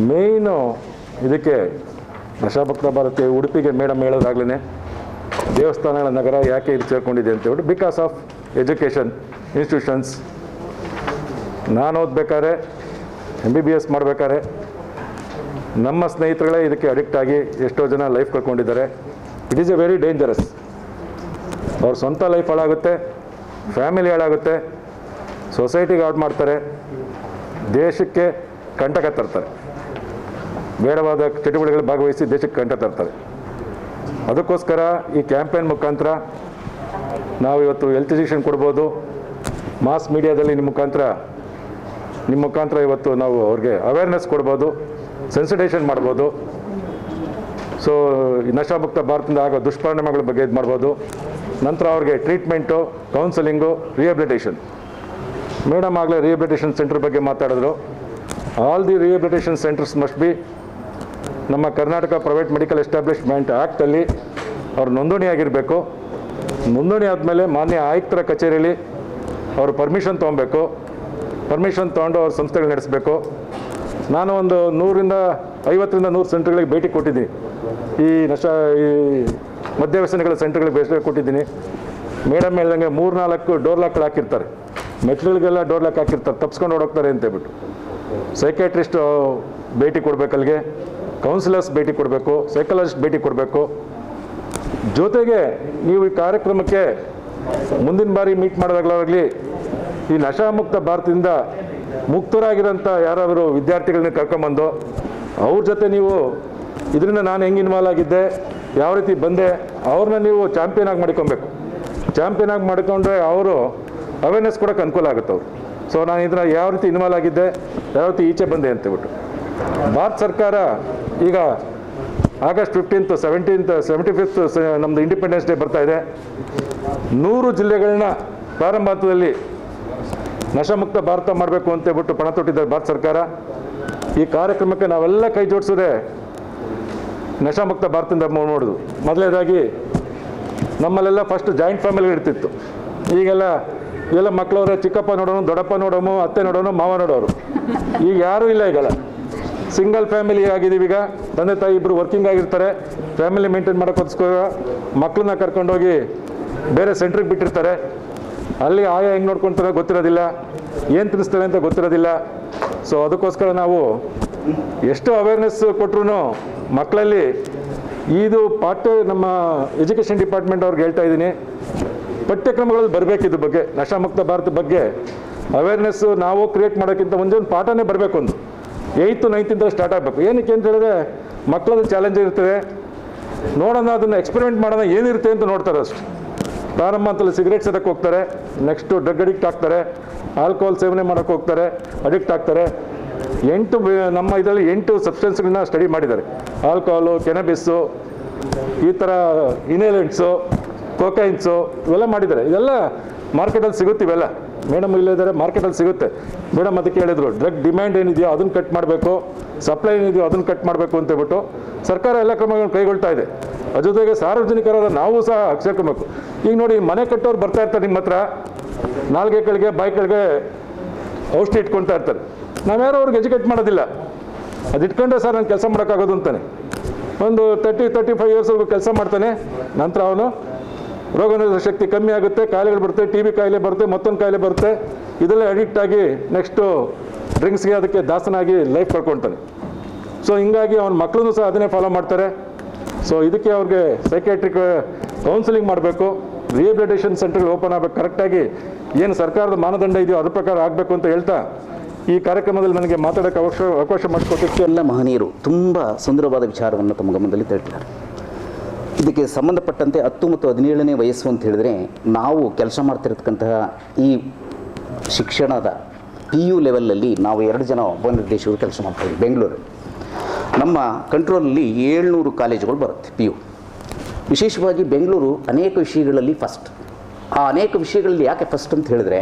ಮೇಯ್ನು ಇದಕ್ಕೆ ನಶಾಮುಕ್ತ ಭಾರತ ಉಡುಪಿಗೆ ಮೇಡಮ್ ಹೇಳೋದಾಗ್ಲೇ ದೇವಸ್ಥಾನಗಳ ನಗರ ಯಾಕೆ ಇದು ಸೇರಿಕೊಂಡಿದೆ ಅಂತ ಹೇಳ್ಬಿಟ್ಟು ಬಿಕಾಸ್ ಆಫ್ ಎಜುಕೇಷನ್ ಇನ್ಸ್ಟಿಟ್ಯೂಷನ್ಸ್. ನಾನು ಓದ್ಬೇಕಾದ್ರೆ MBBS ಮಾಡಬೇಕಾದ್ರೆ ನಮ್ಮ ಸ್ನೇಹಿತರುಗಳೇ ಇದಕ್ಕೆ ಅಡಿಕ್ಟ್ ಆಗಿ ಎಷ್ಟೋ ಜನ ಲೈಫ್ ಕಳ್ಕೊಂಡಿದ್ದಾರೆ. It is a very dangerous. ಅವ್ರ ಸ್ವಂತ ಲೈಫ್ ಹಾಳಾಗುತ್ತೆ, ಫ್ಯಾಮಿಲಿ ಹಾಳಾಗುತ್ತೆ, ಸೊಸೈಟಿಗೆ ಔಟ್ ಮಾಡ್ತಾರೆ, ದೇಶಕ್ಕೆ ಕಂಟಕ ತರ್ತಾರೆ, ಬೇಡವಾದ ಚಟುವಟಿಕೆಗಳಲ್ಲಿ ಭಾಗವಹಿಸಿ ದೇಶಕ್ಕೆ ಕಂಟಕ ತರ್ತಾರೆ. ಅದಕ್ಕೋಸ್ಕರ ಈ ಕ್ಯಾಂಪೇನ್ ಮುಖಾಂತರ ನಾವು ಇವತ್ತು ಹೆಲ್ತ್ ಎಜುಕೇಷನ್ ಕೊಡ್ಬೋದು, ಮಾಸ್ ಮೀಡಿಯಾದಲ್ಲಿ ನಿಮ್ಮ ಮುಖಾಂತರ ಇವತ್ತು ನಾವು ಅವ್ರಿಗೆ ಅವೇರ್ನೆಸ್ ಕೊಡ್ಬೋದು, ಸೆನ್ಸಿಟೈಸೇಷನ್ ಮಾಡ್ಬೋದು. ಸೊ ನಶಾಮುಕ್ತ ಭಾರತದಿಂದ ಆಗೋ ದುಷ್ಪರಿಣಾಮಗಳ ಬಗ್ಗೆ ಇದು ಮಾಡ್ಬೋದು. ನಂತರ ಅವ್ರಿಗೆ ಟ್ರೀಟ್ಮೆಂಟು, ಕೌನ್ಸಲಿಂಗು, ರಿಹ್ಯಾಬಿಲಿಟೇಷನ್. ಮೇಡಮ್ ಆಗಲೇ ರಿಹ್ಯಾಬಿಲಿಟೇಷನ್ ಸೆಂಟರ್ ಬಗ್ಗೆ ಮಾತಾಡಿದ್ರು. All the rehabilitation centres must be ನಮ್ಮ ಕರ್ನಾಟಕ ಪ್ರೈವೇಟ್ ಮೆಡಿಕಲ್ ಎಸ್ಟಾಬ್ಲಿಷ್ಮೆಂಟ್ ಆ್ಯಕ್ಟಲ್ಲಿ ಅವ್ರು ನೋಂದಣಿಯಾಗಿರಬೇಕು. ನೋಂದಣಿ ಆದಮೇಲೆ ಮಾನ್ಯ ಆಯುಕ್ತರ ಕಚೇರಿಯಲ್ಲಿ ಅವರು ಪರ್ಮಿಷನ್ ತೊಗೊಬೇಕು. ಪರ್ಮಿಷನ್ ತೊಗೊಂಡು ಅವ್ರ ಸಂಸ್ಥೆಗಳು ನಡೆಸಬೇಕು. ನಾನು ಒಂದು 150 ಸೆಂಟರ್ಗಳಿಗೆ ಭೇಟಿ ಕೊಟ್ಟಿದ್ದೀನಿ. ಈ ಮದ್ಯವ್ಯಸನಗಳ ಸೆಂಟರ್ಗಳಿಗೆ ಭೇಟಿ ಕೊಟ್ಟಿದ್ದೀನಿ. ಮೇಡಮ್ ಹೇಳ್ದಂಗೆ 3-4 ಡೋರ್ ಲಾಕ್ಗಳು ಹಾಕಿರ್ತಾರೆ, ಮೆಟ್ಲುಗಳಿಗೆಲ್ಲ ಡೋರ್ ಲಾಕ್ ಹಾಕಿರ್ತಾರೆ, ತಪ್ಸ್ಕೊಂಡು ಓಡೋಗ್ತಾರೆ ಅಂತ ಹೇಳ್ಬಿಟ್ಟು. ಸೈಕ್ಯಾಟ್ರಿಸ್ಟ್ ಭೇಟಿ ಕೊಡಬೇಕು, ಅಲ್ಲಿಗೆ ಕೌನ್ಸಿಲರ್ಸ್ ಭೇಟಿ ಕೊಡಬೇಕು, ಸೈಕಾಲಜಿಸ್ಟ್ ಭೇಟಿ ಕೊಡಬೇಕು. ಜೊತೆಗೆ ನೀವು ಈ ಕಾರ್ಯಕ್ರಮಕ್ಕೆ ಮುಂದಿನ ಬಾರಿ ಮೀಟ್ ಮಾಡೋದಾಗಲಾಗಲಿ ಈ ನಶಾಮುಕ್ತ ಭಾರತದಿಂದ ಮುಕ್ತರಾಗಿರೋಂಥ ಯಾರಾದರೂ ವಿದ್ಯಾರ್ಥಿಗಳನ್ನ ಕರ್ಕೊಂಬಂದು ಅವ್ರ ಜೊತೆ ನೀವು ಇದರಿಂದ ನಾನು ಹೆಂಗೆ ಇನ್ವಾಲ್ವ್ ಆಗಿದ್ದೆ, ಯಾವ ರೀತಿ ಬಂದೆ, ಅವ್ರನ್ನ ನೀವು ಚಾಂಪಿಯನ್ ಆಗಿ ಮಾಡ್ಕೊಬೇಕು. ಚಾಂಪಿಯನ್ ಆಗಿ ಮಾಡ್ಕೊಂಡ್ರೆ ಅವರು ಅವೇರ್ನೆಸ್ ಕೊಡೋಕೆ ಅನುಕೂಲ ಆಗುತ್ತೆ ಅವರು. ಸೊ ನಾನು ಇದನ್ನ ಯಾವ ರೀತಿ ಇನ್ವಾಲ್ವ್ ಆಗಿದ್ದೆ, ಯಾವ ರೀತಿ ಈಚೆ ಬಂದೆ ಅಂತೇಳ್ಬಿಟ್ಟು ಭಾರತ ಸರ್ಕಾರ ಈಗ ಆಗಸ್ಟ್ 15th 75th ನಮ್ಮದು ಇಂಡಿಪೆಂಡೆನ್ಸ್ ಡೇ ಬರ್ತಾ ಇದೆ. 100 ಜಿಲ್ಲೆಗಳನ್ನ ಪ್ರಾರಂಭ ಹಂತದಲ್ಲಿ ನಶಾಮುಕ್ತ ಭಾರತ ಮಾಡಬೇಕು ಅಂತೇಳ್ಬಿಟ್ಟು ಪಣ ತೊಟ್ಟಿದ್ದಾರೆ ಭಾರತ ಸರ್ಕಾರ. ಈ ಕಾರ್ಯಕ್ರಮಕ್ಕೆ ನಾವೆಲ್ಲ ಕೈ ಜೋಡಿಸಿದ್ರೆ ನಶಾಮುಕ್ತ ಭಾರತದಿಂದ ನೋಡೋದು. ಮೊದಲನೇದಾಗಿ ನಮ್ಮಲ್ಲೆಲ್ಲ ಫಸ್ಟ್ ಜಾಯಿಂಟ್ ಫ್ಯಾಮಿಲಿ ಇರ್ತಿತ್ತು. ಈಗೆಲ್ಲ ಮಕ್ಕಳವ್ರೆ ಚಿಕ್ಕಪ್ಪ ನೋಡೋನು, ದೊಡ್ಡಪ್ಪ ನೋಡೋನು, ಅತ್ತೆ ನೋಡೋನು, ಮಾವ ನೋಡೋರು. ಈಗ ಯಾರೂ ಇಲ್ಲ. ಈಗಲ್ಲ ಸಿಂಗಲ್ ಫ್ಯಾಮಿಲಿ ಆಗಿದ್ದೀವಿ. ಈಗ ತಂದೆ ತಾಯಿ ಇಬ್ಬರು ವರ್ಕಿಂಗ್ ಆಗಿರ್ತಾರೆ. ಫ್ಯಾಮಿಲಿ ಮೇಂಟೈನ್ ಮಾಡೋಕ್ಕೋಸ್ಕರ ಮಕ್ಕಳನ್ನ ಕರ್ಕೊಂಡೋಗಿ ಬೇರೆ ಸೆಂಟ್ರಿಗೆ ಬಿಟ್ಟಿರ್ತಾರೆ. ಅಲ್ಲಿ ಆಯಾ ಹೆಂಗೆ ನೋಡ್ಕೊಳ್ತಾರೆ ಗೊತ್ತಿರೋದಿಲ್ಲ, ಏನು ತಿನ್ನಿಸ್ತಾರೆ ಅಂತ ಗೊತ್ತಿರೋದಿಲ್ಲ. ಸೊ ಅದಕ್ಕೋಸ್ಕರ ನಾವು ಎಷ್ಟು ಅವೇರ್ನೆಸ್ ಕೊಟ್ಟರು ಮಕ್ಕಳಲ್ಲಿ ಇದು ನಮ್ಮ ಎಜುಕೇಷನ್ ಡಿಪಾರ್ಟ್ಮೆಂಟ್ ಅವ್ರಿಗೆ ಹೇಳ್ತಾ ಇದ್ದೀನಿ, ಪಠ್ಯಕ್ರಮಗಳಲ್ಲಿ ಬರಬೇಕು. ಇದ್ರ ಬಗ್ಗೆ ನಶಾಮುಕ್ತ ಭಾರತ ಬಗ್ಗೆ ಅವೇರ್ನೆಸ್ಸು ನಾವು ಕ್ರಿಯೇಟ್ ಮಾಡೋಕ್ಕಿಂತ ಮುಂಚೆ ಒಂದು ಪಾಠನೇ ಬರಬೇಕು. ಒಂದು 8th 9th ಸ್ಟಾರ್ಟ್ ಆಗಬೇಕು. ಏನಕ್ಕೆ ಅಂತ ಹೇಳಿದ್ರೆ ಮಕ್ಕಳದ್ದು ಚಾಲೆಂಜ್ ಇರ್ತದೆ, ನೋಡೋಣ, ಅದನ್ನು ಎಕ್ಸ್ಪೆರಿಮೆಂಟ್ ಮಾಡೋಣ ಏನಿರುತ್ತೆ ಅಂತ ನೋಡ್ತಾರೆ ಅಷ್ಟು. ಪ್ರಾರಂಭ ಅಂತಲ್ಲಿ ಸಿಗರೇಟ್ ಸೇದಕ್ಕೆ ಹೋಗ್ತಾರೆ, ನೆಕ್ಸ್ಟು ಡ್ರಗ್ ಅಡಿಕ್ಟ್ ಆಗ್ತಾರೆ, ಆಲ್ಕೋಹಾಲ್ ಸೇವನೆ ಮಾಡೋಕ್ಕೆ ಹೋಗ್ತಾರೆ, ಅಡಿಕ್ಟ್ ಆಗ್ತಾರೆ. 8 ನಮ್ಮ ಇದರಲ್ಲಿ 8 ಸಬ್ಸ್ಟೆನ್ಸ್ಗಳನ್ನ ಸ್ಟಡಿ ಮಾಡಿದ್ದಾರೆ. ಆಲ್ಕೋಹಾಲು, ಕೆನಬಿಸ್ಸು, ಈ ಥರ ಇನೇಲೆಂಟ್ಸು, ಕೊಕೈನ್ಸು ಇವೆಲ್ಲ ಮಾಡಿದ್ದಾರೆ. ಇದೆಲ್ಲ ಮಾರ್ಕೆಟಲ್ಲಿ ಸಿಗುತ್ತೆ. ಇವೆಲ್ಲ ಮೇಡಮ್ ಇಲ್ಲಿದ್ದಾರೆ, ಮಾರ್ಕೆಟಲ್ಲಿ ಸಿಗುತ್ತೆ. ಮೇಡಮ್ ಅದಕ್ಕೆ ಹೇಳಿದರು, ಡ್ರಗ್ ಡಿಮ್ಯಾಂಡ್ ಏನಿದೆಯೋ ಅದನ್ನು ಕಟ್ ಮಾಡಬೇಕು, ಸಪ್ಲೈ ಏನಿದೆಯೋ ಅದನ್ನು ಕಟ್ ಮಾಡಬೇಕು ಅಂತೇಳ್ಬಿಟ್ಟು ಸರ್ಕಾರ ಎಲ್ಲ ಕ್ರಮಗಳನ್ನು ಕೈಗೊಳ್ತಾ ಇದೆ. ಅದ್ರ ಜೊತೆಗೆ ಸಾರ್ವಜನಿಕರಾದ ನಾವು ಸಹ ಸೇರ್ಕೊಬೇಕು. ಈಗ ನೋಡಿ, ಮನೆ ಕಟ್ಟೋರು ಬರ್ತಾ ಇರ್ತಾರೆ ನಿಮ್ಮ ಹತ್ರ, ನಾಲ್ಗೆಗಳಿಗೆ ಬಾಯ್ಗಳಿಗೆ ಔಷಧಿ ಇಟ್ಕೊಳ್ತಾ ಇರ್ತಾರೆ. ನಾವ್ಯಾರೋ ಅವ್ರಿಗೆ ಎಜುಕೇಟ್ ಮಾಡೋದಿಲ್ಲ. ಅದು ಇಟ್ಕೊಂಡ್ರೆ ಸರ್ ನಾನು ಕೆಲಸ ಮಾಡೋಕ್ಕಾಗೋದು ಅಂತಾನೆ. ಒಂದು 30-35 ಇಯರ್ಸ್ವರೆಗೂ ಕೆಲಸ ಮಾಡ್ತಾನೆ, ನಂತರ ಅವನು ರೋಗನಿರೋಧಕ ಶಕ್ತಿ ಕಮ್ಮಿ ಆಗುತ್ತೆ, ಕಾಯಿಲೆಗಳು ಬರುತ್ತೆ, TB ಕಾಯಿಲೆ ಬರುತ್ತೆ, ಮತ್ತೊಂದು ಕಾಯಿಲೆ ಬರುತ್ತೆ. ಇದೆಲ್ಲ ಅಡಿಕ್ಟ್ ಆಗಿ ನೆಕ್ಸ್ಟು ಡ್ರಿಂಕ್ಸ್ಗೆ ಅದಕ್ಕೆ ದಾಸನಾಗಿ ಲೈಫ್ ಕಳ್ಕೊಳ್ತಾನೆ. ಸೊ ಹಿಂಗಾಗಿ ಅವ್ನ ಮಕ್ಕಳನ್ನು ಸಹ ಅದನ್ನೇ ಫಾಲೋ ಮಾಡ್ತಾರೆ. ಸೊ ಇದಕ್ಕೆ ಅವ್ರಿಗೆ ಸೈಕ್ಯಾಟ್ರಿಕ್ ಕೌನ್ಸಿಲಿಂಗ್ ಮಾಡಬೇಕು, ರಿಹ್ಯಾಬಿಲಿಟೇಷನ್ ಸೆಂಟರ್ಗಳು ಓಪನ್ ಆಗಬೇಕು, ಕರೆಕ್ಟಾಗಿ ಏನು ಸರ್ಕಾರದ ಮಾನದಂಡ ಇದೆಯೋ ಅದ್ರ ಪ್ರಕಾರ ಆಗಬೇಕು ಅಂತ ಹೇಳ್ತಾ ಈ ಕಾರ್ಯಕ್ರಮದಲ್ಲಿ ನನಗೆ ಮಾತಾಡೋಕ್ಕೆ ಅವಕಾಶ ಮಾಡಿಕೊಟ್ಟಿತ್ತು. ಎಲ್ಲ ಮಹನೀಯರು ತುಂಬ ಸುಂದರವಾದ ವಿಚಾರವನ್ನು ತಮ್ಮ ಗಮನದಲ್ಲಿ ತಟ್ಟಿದ್ದಾರೆ. ಇದಕ್ಕೆ ಸಂಬಂಧಪಟ್ಟಂತೆ 10 ಮತ್ತು 17ನೇ ವಯಸ್ಸು ಅಂತ ಹೇಳಿದ್ರೆ, ನಾವು ಕೆಲಸ ಮಾಡ್ತಿರ್ತಕ್ಕಂತಹ ಈ ಶಿಕ್ಷಣದ PU ಲೆವೆಲಲ್ಲಿ ನಾವು 2 ಜನ ಉಪನಿರ್ದೇಶಕರು ಕೆಲಸ ಮಾಡ್ತಾಯಿದ್ವಿ ಬೆಂಗಳೂರು. ನಮ್ಮ ಕಂಟ್ರೋಲಲ್ಲಿ 700 ಕಾಲೇಜುಗಳು ಬರುತ್ತೆ PU. ವಿಶೇಷವಾಗಿ ಬೆಂಗಳೂರು ಅನೇಕ ವಿಷಯಗಳಲ್ಲಿ ಫಸ್ಟ್. ಆ ಅನೇಕ ವಿಷಯಗಳಲ್ಲಿ ಯಾಕೆ ಫಸ್ಟ್ ಅಂತ ಹೇಳಿದ್ರೆ,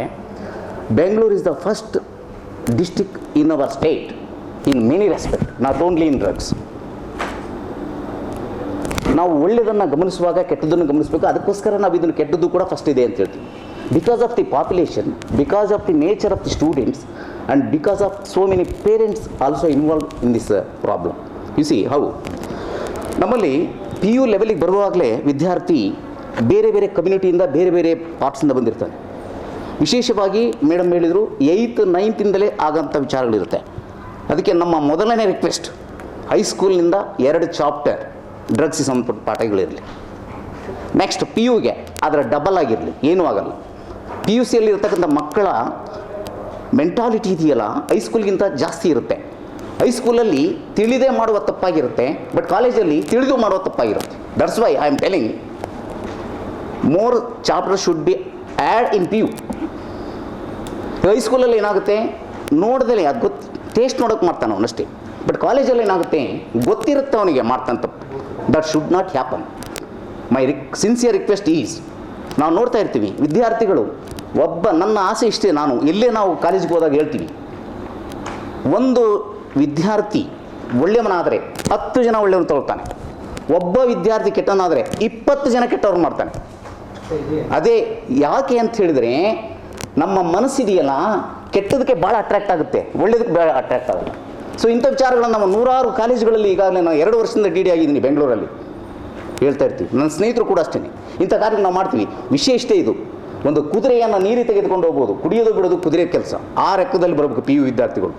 Bengaluru is the first district in hour state in many respect, not only in drugs. ನಾವು ಒಳ್ಳೆಯದನ್ನು ಗಮನಿಸುವಾಗ ಕೆಟ್ಟದನ್ನು ಗಮನಿಸಬೇಕು. ಅದಕ್ಕೋಸ್ಕರ ನಾವು ಇದನ್ನು ಕೆಟ್ಟದ್ದು ಕೂಡ ಫಸ್ಟ್ ಇದೆ ಅಂತ ಹೇಳ್ತೀವಿ. Because of the population, because of the nature of the students and because of so many parents also involve in this problem. U C how ನಮ್ಮಲ್ಲಿ PU ಲೆವೆಲಿಗೆ ಬರುವಾಗಲೇ ವಿದ್ಯಾರ್ಥಿ ಬೇರೆ ಬೇರೆ ಕಮ್ಯುನಿಟಿಯಿಂದ ಬೇರೆ ಬೇರೆ ಪಾರ್ಟ್ಸಿಂದ ಬಂದಿರ್ತಾನೆ. ವಿಶೇಷವಾಗಿ ಮೇಡಮ್ ಹೇಳಿದರು 8th 9th ಆಗೋಂಥ ವಿಚಾರಗಳಿರುತ್ತೆ. ಅದಕ್ಕೆ ನಮ್ಮ ಮೊದಲನೇ ರಿಕ್ವೆಸ್ಟ್, ಹೈಸ್ಕೂಲ್ನಿಂದ 2 ಚಾಪ್ಟರ್ ಡ್ರಗ್ಸಿಗೆ ಸಂಬಂಧಪಟ್ಟ ಪಾಠಗಳಿರಲಿ. ನೆಕ್ಸ್ಟ್ PUಗೆ ಅದರ ಡಬಲ್ ಆಗಿರಲಿ, ಏನೂ ಆಗಲ್ಲ. PUCಯಲ್ಲಿ ಇರ್ತಕ್ಕಂಥ ಮಕ್ಕಳ ಮೆಂಟಾಲಿಟಿ ಇದೆಯಲ್ಲ ಹೈಸ್ಕೂಲ್ಗಿಂತ ಜಾಸ್ತಿ ಇರುತ್ತೆ. ಹೈಸ್ಕೂಲಲ್ಲಿ ತಿಳಿದೇ ಮಾಡುವ ತಪ್ಪಾಗಿರುತ್ತೆ, ಬಟ್ ಕಾಲೇಜಲ್ಲಿ ತಿಳಿದು ಮಾಡುವ ತಪ್ಪಾಗಿರುತ್ತೆ. That's why I am telling more chapter should be add in PU. ಹೈಸ್ಕೂಲಲ್ಲಿ ಏನಾಗುತ್ತೆ, ನೋಡ್ದಲೇ ಅದು ಟೇಸ್ಟ್ ನೋಡೋಕೆ ಮಾಡ್ತಾನೆ ಅವನಷ್ಟೇ. ಬಟ್ ಕಾಲೇಜಲ್ಲಿ ಏನಾಗುತ್ತೆ, ಗೊತ್ತಿರುತ್ತೆ ಅವನಿಗೆ ಮಾಡ್ತಾನೆ ತಪ್ಪು. That should not happen. My sincere request is, ನಾವು ನೋಡ್ತಾ ಇರ್ತೀವಿ ವಿದ್ಯಾರ್ಥಿಗಳು, ನನ್ನ ಆಸೆ ಇಷ್ಟೇ, ನಾವು ಎಲ್ಲೇ ನಾವು ಕಾಲೇಜಿಗೆ ಹೋದಾಗ ಹೇಳ್ತೀವಿ, ಒಂದು ವಿದ್ಯಾರ್ಥಿ ಒಳ್ಳೆಯವನಾದರೆ 10 ಜನ ಒಳ್ಳೆಯವ್ರು ತಗೊಳ್ತಾನೆ. ಒಬ್ಬ ವಿದ್ಯಾರ್ಥಿ ಕೆಟ್ಟವನಾದರೆ 20 ಜನ ಕೆಟ್ಟವ್ರು ಮಾಡ್ತಾನೆ. ಅದೇ ಯಾಕೆ ಅಂತ ಹೇಳಿದರೆ, ನಮ್ಮ ಮನಸ್ಸಿದೆಯಲ್ಲ ಕೆಟ್ಟದಕ್ಕೆ ಭಾಳ ಅಟ್ರಾಕ್ಟ್ ಆಗುತ್ತೆ, ಒಳ್ಳೆಯದಕ್ಕೆ ಭಾಳ ಅಟ್ರಾಕ್ಟ್ ಆಗಲ್ಲ. ಸೊ ಇಂಥ ವಿಚಾರಗಳನ್ನು ನಮ್ಮ 100 ಕಾಲೇಜುಗಳಲ್ಲಿ ಈಗಾಗಲೇ ನಾನು 2 ವರ್ಷದಿಂದ DD ಆಗಿದ್ದೀನಿ ಬೆಂಗಳೂರಲ್ಲಿ, ಹೇಳ್ತಾ ಇರ್ತೀವಿ. ನನ್ನ ಸ್ನೇಹಿತರು ಕೂಡ ಅಷ್ಟೇ. ಇಂಥ ಕಾರ್ಯ ನಾವು ಮಾಡ್ತೀವಿ. ವಿಷಯ ಇಷ್ಟೇ, ಇದು ಒಂದು ಕುದುರೆಯನ್ನು ನೀರಿಗೆ ತೆಗೆದುಕೊಂಡು ಹೋಗ್ಬೋದು, ಕುಡಿಯೋದು ಬಿಡೋದು ಕುದುರೆ ಕೆಲಸ. ಆ ಲೆಕ್ಕದಲ್ಲಿ ಬರಬೇಕು PU ವಿದ್ಯಾರ್ಥಿಗಳು.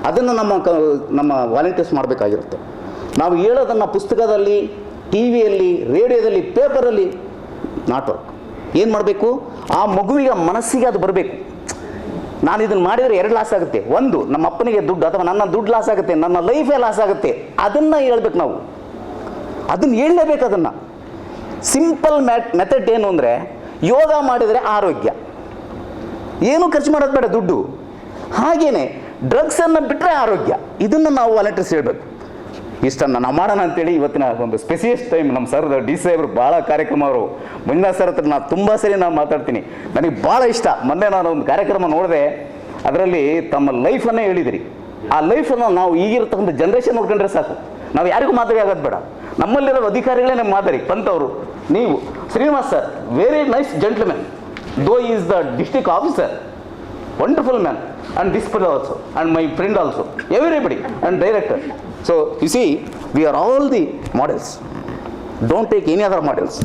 ಅದನ್ನು ನಮ್ಮ ವಾಲಂಟಿಯರ್ಸ್ ಮಾಡಬೇಕಾಗಿರುತ್ತೆ. ನಾವು ಹೇಳೋದನ್ನು ಪುಸ್ತಕದಲ್ಲಿ, TVಯಲ್ಲಿ, ರೇಡಿಯೋದಲ್ಲಿ, ಪೇಪರಲ್ಲಿ ನಾಟ್ ವರ್ಕ್. ಏನು ಮಾಡಬೇಕು, ಆ ಮಗುವಿಗೆ ಮನಸ್ಸಿಗೆ ಅದು ಬರಬೇಕು. ನಾನು ಇದನ್ನು ಮಾಡಿದರೆ 2 ಲಾಸ್ ಆಗುತ್ತೆ. ಒಂದು, ನಮ್ಮ ಅಪ್ಪನಿಗೆ ದುಡ್ಡು ಅಥವಾ ನನ್ನ ದುಡ್ಡು ಲಾಸ್ ಆಗುತ್ತೆ, ನನ್ನ ಲೈಫೇ ಲಾಸ್ ಆಗುತ್ತೆ. ಅದನ್ನು ಹೇಳ್ಬೇಕು ನಾವು, ಅದನ್ನು ಹೇಳಲೇಬೇಕು. ಅದನ್ನು ಸಿಂಪಲ್ ಮೆಥಡ್ ಏನು ಅಂದರೆ, ಯೋಗ ಮಾಡಿದರೆ ಆರೋಗ್ಯ, ಏನು ಖರ್ಚು ಮಾಡೋದು ಬೇಡ ದುಡ್ಡು. ಹಾಗೇನೆ ಡ್ರಗ್ಸನ್ನು ಬಿಟ್ಟರೆ ಆರೋಗ್ಯ. ಇದನ್ನು ನಾವು ವಾಲಂಟಿಯರ್ಸ್ ಹೇಳಬೇಕು. ಇಷ್ಟನ್ನು ನಾವು ಮಾಡೋಣ ಅಂತೇಳಿ ಇವತ್ತಿನ ಒಂದು ಸ್ಪೆಸಿಯಸ್ ಟೈಮ್ ನಮ್ಮ ಸರ್ DC ಸಾಹೇಬ್ರು ಭಾಳ ಕಾರ್ಯಕ್ರಮ, ಅವರು ಮಂಜುನಾಥ್ ಸರ್ ಹತ್ರ ನಾನು ತುಂಬ ಸರಿ ನಾನು ಮಾತಾಡ್ತೀನಿ. ನನಗೆ ಭಾಳ ಇಷ್ಟ. ಮೊನ್ನೆ ನಾನು ಒಂದು ಕಾರ್ಯಕ್ರಮ ನೋಡಿದೆ, ಅದರಲ್ಲಿ ತಮ್ಮ ಲೈಫನ್ನೇ ಹೇಳಿದಿರಿ. ಆ ಲೈಫನ್ನು ನಾವು ಈಗಿರ್ತಕ್ಕಂಥ ಜನ್ರೇಷನ್ ನೋಡ್ಕೊಂಡ್ರೆ ಸಾಕು, ನಾವು ಯಾರಿಗೂ ಮಾದರಿ ಆಗೋದು ಬೇಡ. ನಮ್ಮಲ್ಲಿರೋ ಅಧಿಕಾರಿಗಳೇ ನಮ್ಮ ಮಾದರಿ. ಪಂತ್ ಅವರು, ನೀವು, Srinivas sir, very nice gentleman, though is the district officer, wonderful man, and this fellow also, and my friend also, everybody, and director. So you see, we are all the models. Don't take any other models.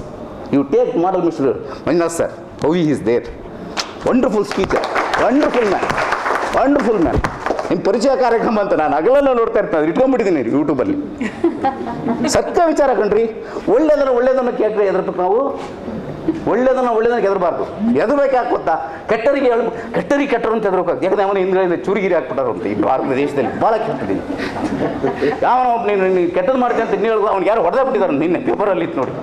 You take model Mr. Manjunath sir, how he is there, wonderful speaker, wonderful man, wonderful man. ನಿಮ್ಮ ಪರಿಚಯ ಕಾರ್ಯಕ್ರಮ ಅಂತ ನಾನು ಹಗಲೆಲ್ಲ ನೋಡ್ತಾ ಇರ್ತೀನಿ, ಇಟ್ಕೊಂಡ್ಬಿಟ್ಟಿದ್ದೀನಿ ಯೂಟ್ಯೂಬಲ್ಲಿ. ಸತ್ಯ ವಿಚಾರ ಕಣ್ರಿ. ಒಳ್ಳೆಯದನ್ನು ಕೇಳಿದ್ರೆ ಎದ್ರ ನಾವು ಒಳ್ಳೇದನ್ನ ಹೆದರಬಾರ್ದು. ಹೆದರ್ಬೇಕು ಯಾಕೆ ಗೊತ್ತಾ? ಕೆಟ್ಟರಿಗೆ ಕೆಟ್ಟರು ಅಂತ ಹೆದರ್ಬೇಕು. ಯಾಕಂದ್ರೆ ಅವನ ಹಿಂದ್ಗಡೆ ಚೂರಿಗಿರಿ ಹಾಕ್ಬಿಟ್ಟಾರು ಅಂತ ಈ ಭಾರತ ದೇಶದಲ್ಲಿ ಭಾಳ ಕೆಟ್ಟದಿದೆ. ಯಾವನ ನೀನು ಕೆಟ್ಟದ್ದು ಮಾಡ್ತೀನಿ ಅಂತ ಇನ್ನು ಹೇಳುದು ಅವ್ನಿಗೆ ಯಾರು ಹೊಡೆದ ಬಿಟ್ಟಿದ್ದಾರೆ ನಿನ್ನೆ ಪೇಪರಲ್ಲಿ ಇತ್ತು ನೋಡಿ.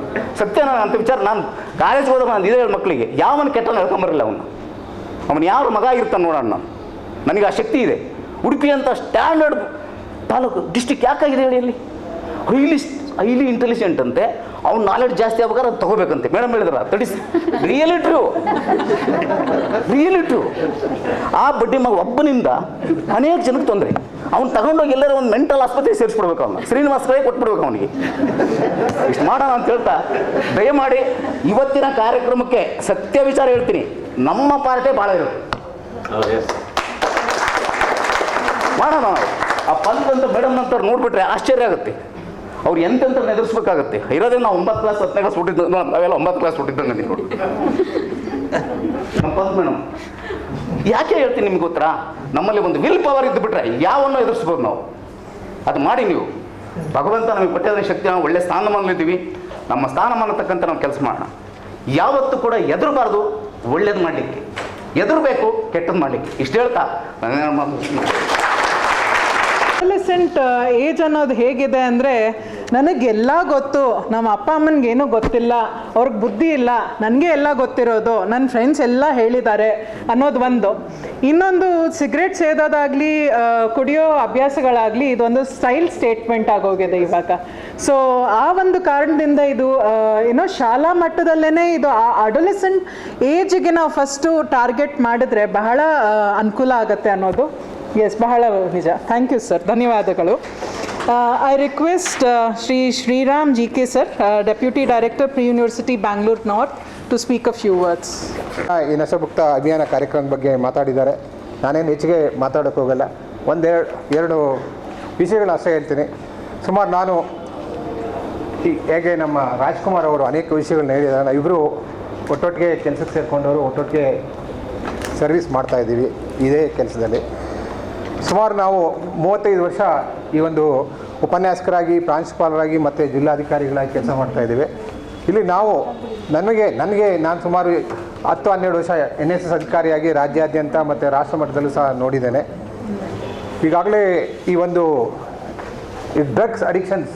ಸತ್ಯನ ಅಂತ ವಿಚಾರ ನಾನು ಕಾಲೇಜ್ಗೆ ಹೋದಾಗ ನಾನು ಇದೇ ಮಕ್ಕಳಿಗೆ ಯಾವನ ಕೆಟ್ಟನ್ನು ಹೇಳ್ಕೊಂಬರಲ್ಲ ಅವನು ಯಾರು ಮಗ ಇರ್ತಾನೆ ನೋಡೋಣ. ನಾನು ನನಗೆ ಆ ಶಕ್ತಿ ಇದೆ. ಉಡುಪಿ ಅಂತ ಸ್ಟ್ಯಾಂಡರ್ಡ್ ತಾಲೂಕು ಡಿಸ್ಟಿಕ್ ಯಾಕಾಗಿದೆ ಹೇಳಿ? ಅಲ್ಲಿ ಹೈಲಿ ಇಂಟೆಲಿಜೆಂಟ್ ಅಂತೆ, ಅವ್ನು ನಾಲೆಡ್ಜ್ ಜಾಸ್ತಿ ಆಗ್ಬೇಕಾದ್ರೆ ಅದು ತಗೋಬೇಕಂತೆ. ಮೇಡಮ್ ಹೇಳಿದ್ರ ದಟ್ ಇಸ್ ರಿಯಲಿ ಟ್ರೂ. ಆ ಬಡ್ಡಿ ಮಗ ಒಬ್ಬನಿಂದ ಅನೇಕ ಜನಕ್ಕೆ ತೊಂದರೆ. ಅವ್ನು ತಗೊಂಡೋಗಿ ಎಲ್ಲರೂ ಒಂದು ಮೆಂಟಲ್ ಆಸ್ಪತ್ರೆಗೆ ಸೇರಿಸ್ಬಿಡ್ಬೇಕು. ಅವನು ಶ್ರೀನಿವಾಸರಾಯ್ ಕೊಟ್ಬಿಡ್ಬೇಕು ಅವನಿಗೆ. ಇಷ್ಟು ಮಾಡೋಣ ಅಂತ ಹೇಳ್ತಾ ದಯಮಾಡಿ ಇವತ್ತಿನ ಕಾರ್ಯಕ್ರಮಕ್ಕೆ ಸತ್ಯ ವಿಚಾರ ಹೇಳ್ತೀನಿ, ನಮ್ಮ ಪಾರ್ಟಿ ಭಾಳ ಇರುತ್ತೆ. ಮಾಡೋಣ ನಾವು ಆ ಪಂಚದಂತ ಮೇಡಮ್ ಅಂತ ನೋಡ್ಬಿಟ್ರೆ ಆಶ್ಚರ್ಯ ಆಗುತ್ತೆ. ಅವ್ರು ಎಂತೆಂತ ಎದುರಿಸ್ಬೇಕಾಗತ್ತೆ. ಇರೋದೇ ನಾವು 9th ಕ್ಲಾಸ್ 10ನೇ ಕ್ಲಾಸ್ ಹುಟ್ಟಿದ್ದು, ನಾವೆಲ್ಲ 9th ಕ್ಲಾಸ್ ಹುಟ್ಟಿದ್ದಂಗೆ ನೋಡಿ. ನಮ್ಮ ಪಂಚ ಮೇಡಮ್ ಯಾಕೆ ಹೇಳ್ತೀನಿ ನಿಮ್ಗೆ ಗೊತ್ತಾ? ನಮ್ಮಲ್ಲಿ ಒಂದು ವಿಲ್ ಪವರ್ ಇದ್ದು ಬಿಟ್ರೆ ಯಾವನ್ನು ಎದುರಿಸ್ಬೋದು ನಾವು. ಅದು ಮಾಡಿ ನೀವು. ಭಗವಂತ ನಮಗೆ ಕೊಟ್ಟಿರೋ ಶಕ್ತಿ, ನಾವು ಒಳ್ಳೆ ಸ್ಥಾನಮಾನಲ್ಲಿದ್ದೀವಿ. ನಮ್ಮ ಸ್ಥಾನಮಾನ ತಕ್ಕಂತ ನಾವು ಕೆಲಸ ಮಾಡೋಣ. ಯಾವತ್ತೂ ಕೂಡ ಹೆದರಬಾರ್ದು, ಒಳ್ಳೇದು ಮಾಡಲಿಕ್ಕೆ. ಹೆದರಬೇಕು, ಕೆಟ್ಟದ್ದು ಮಾಡಲಿಕ್ಕೆ. ಇಷ್ಟು ಹೇಳ್ತಾ ಅಡೋಲೆಸೆಂಟ್ ಏಜ್ ಅನ್ನೋದು ಹೇಗಿದೆ ಅಂದರೆ, ನನಗೆಲ್ಲ ಗೊತ್ತು, ನಮ್ಮ ಅಪ್ಪ ಅಮ್ಮನಿಗೇನೂ ಗೊತ್ತಿಲ್ಲ, ಅವ್ರಿಗೆ ಬುದ್ಧಿ ಇಲ್ಲ, ನನಗೆ ಎಲ್ಲ ಗೊತ್ತಿರೋದು, ನನ್ನ ಫ್ರೆಂಡ್ಸ್ ಎಲ್ಲ ಹೇಳಿದ್ದಾರೆ ಅನ್ನೋದು ಒಂದು. ಇನ್ನೊಂದು ಸಿಗರೇಟ್ ಸೇದೋದಾಗಲಿ ಕುಡಿಯೋ ಅಭ್ಯಾಸಗಳಾಗಲಿ ಇದೊಂದು ಸ್ಟೈಲ್ ಸ್ಟೇಟ್ಮೆಂಟ್ ಆಗೋಗಿದೆ ಇವಾಗ. ಸೊ ಆ ಒಂದು ಕಾರಣದಿಂದ ಇದು ಏನೋ ಶಾಲಾ ಮಟ್ಟದಲ್ಲೇ ಇದು ಆ ಅಡೋಲೆಸೆಂಟ್ ಏಜಿಗೆ ನಾವು ಫಸ್ಟು ಟಾರ್ಗೆಟ್ ಮಾಡಿದ್ರೆ ಬಹಳ ಅನುಕೂಲ ಆಗುತ್ತೆ ಅನ್ನೋದು. ಎಸ್, ಬಹಳ ನಿಜ. ಥ್ಯಾಂಕ್ ಯು ಸರ್, ಧನ್ಯವಾದಗಳು. I request Shri Shriram GK sir, deputy director pre university Bangalore north, to speak a few words. ಈ ನಶಾಮುಕ್ತ ಅಭಿಯಾನ ಕಾರ್ಯಕ್ರಮದ ಬಗ್ಗೆ ಮಾತಾಡಿದ್ದಾರೆ. ನಾನೇನು ಹೆಚ್ಚಿಗೆ ಮಾತಾಡೋಕ್ಕೆ ಹೋಗಲ್ಲ. ಎರಡು ವಿಷಯಗಳು ಅಷ್ಟೇ ಹೇಳ್ತೀನಿ. ಸುಮಾರು ನಾನು ಹೇಗೆ ನಮ್ಮ ರಾಜ್ಕುಮಾರ್ ಅವರು ಅನೇಕ ವಿಷಯಗಳನ್ನ ಹೇಳಿದ್ದಾರೆ. ನಾವಿಬ್ಬರು ಒಟ್ಟೊಟ್ಟಿಗೆ ಕೆಲಸಕ್ಕೆ ಸೇರಿಕೊಂಡವರು, ಒಟ್ಟೊಟ್ಟಿಗೆ ಸರ್ವಿಸ್ ಮಾಡ್ತಾಯಿದ್ದೀವಿ ಇದೇ ಕೆಲಸದಲ್ಲಿ. ಸುಮಾರು ನಾವು 35 ವರ್ಷ ಈ ಒಂದು ಉಪನ್ಯಾಸಕರಾಗಿ, ಪ್ರಾಂಶುಪಾಲರಾಗಿ ಮತ್ತು ಜಿಲ್ಲಾಧಿಕಾರಿಗಳಾಗಿ ಕೆಲಸ ಮಾಡ್ತಾಯಿದ್ದೀವಿ. ಇಲ್ಲಿ ನಾನು ಸುಮಾರು 10-12 ವರ್ಷ NSS ಅಧಿಕಾರಿಯಾಗಿ ರಾಜ್ಯಾದ್ಯಂತ ಮತ್ತು ರಾಷ್ಟ್ರ ಮಟ್ಟದಲ್ಲೂ ಸಹ ನೋಡಿದ್ದೇನೆ. ಈಗಾಗಲೇ ಈ ಒಂದು ಡ್ರಗ್ಸ್ ಅಡಿಕ್ಷನ್ಸ್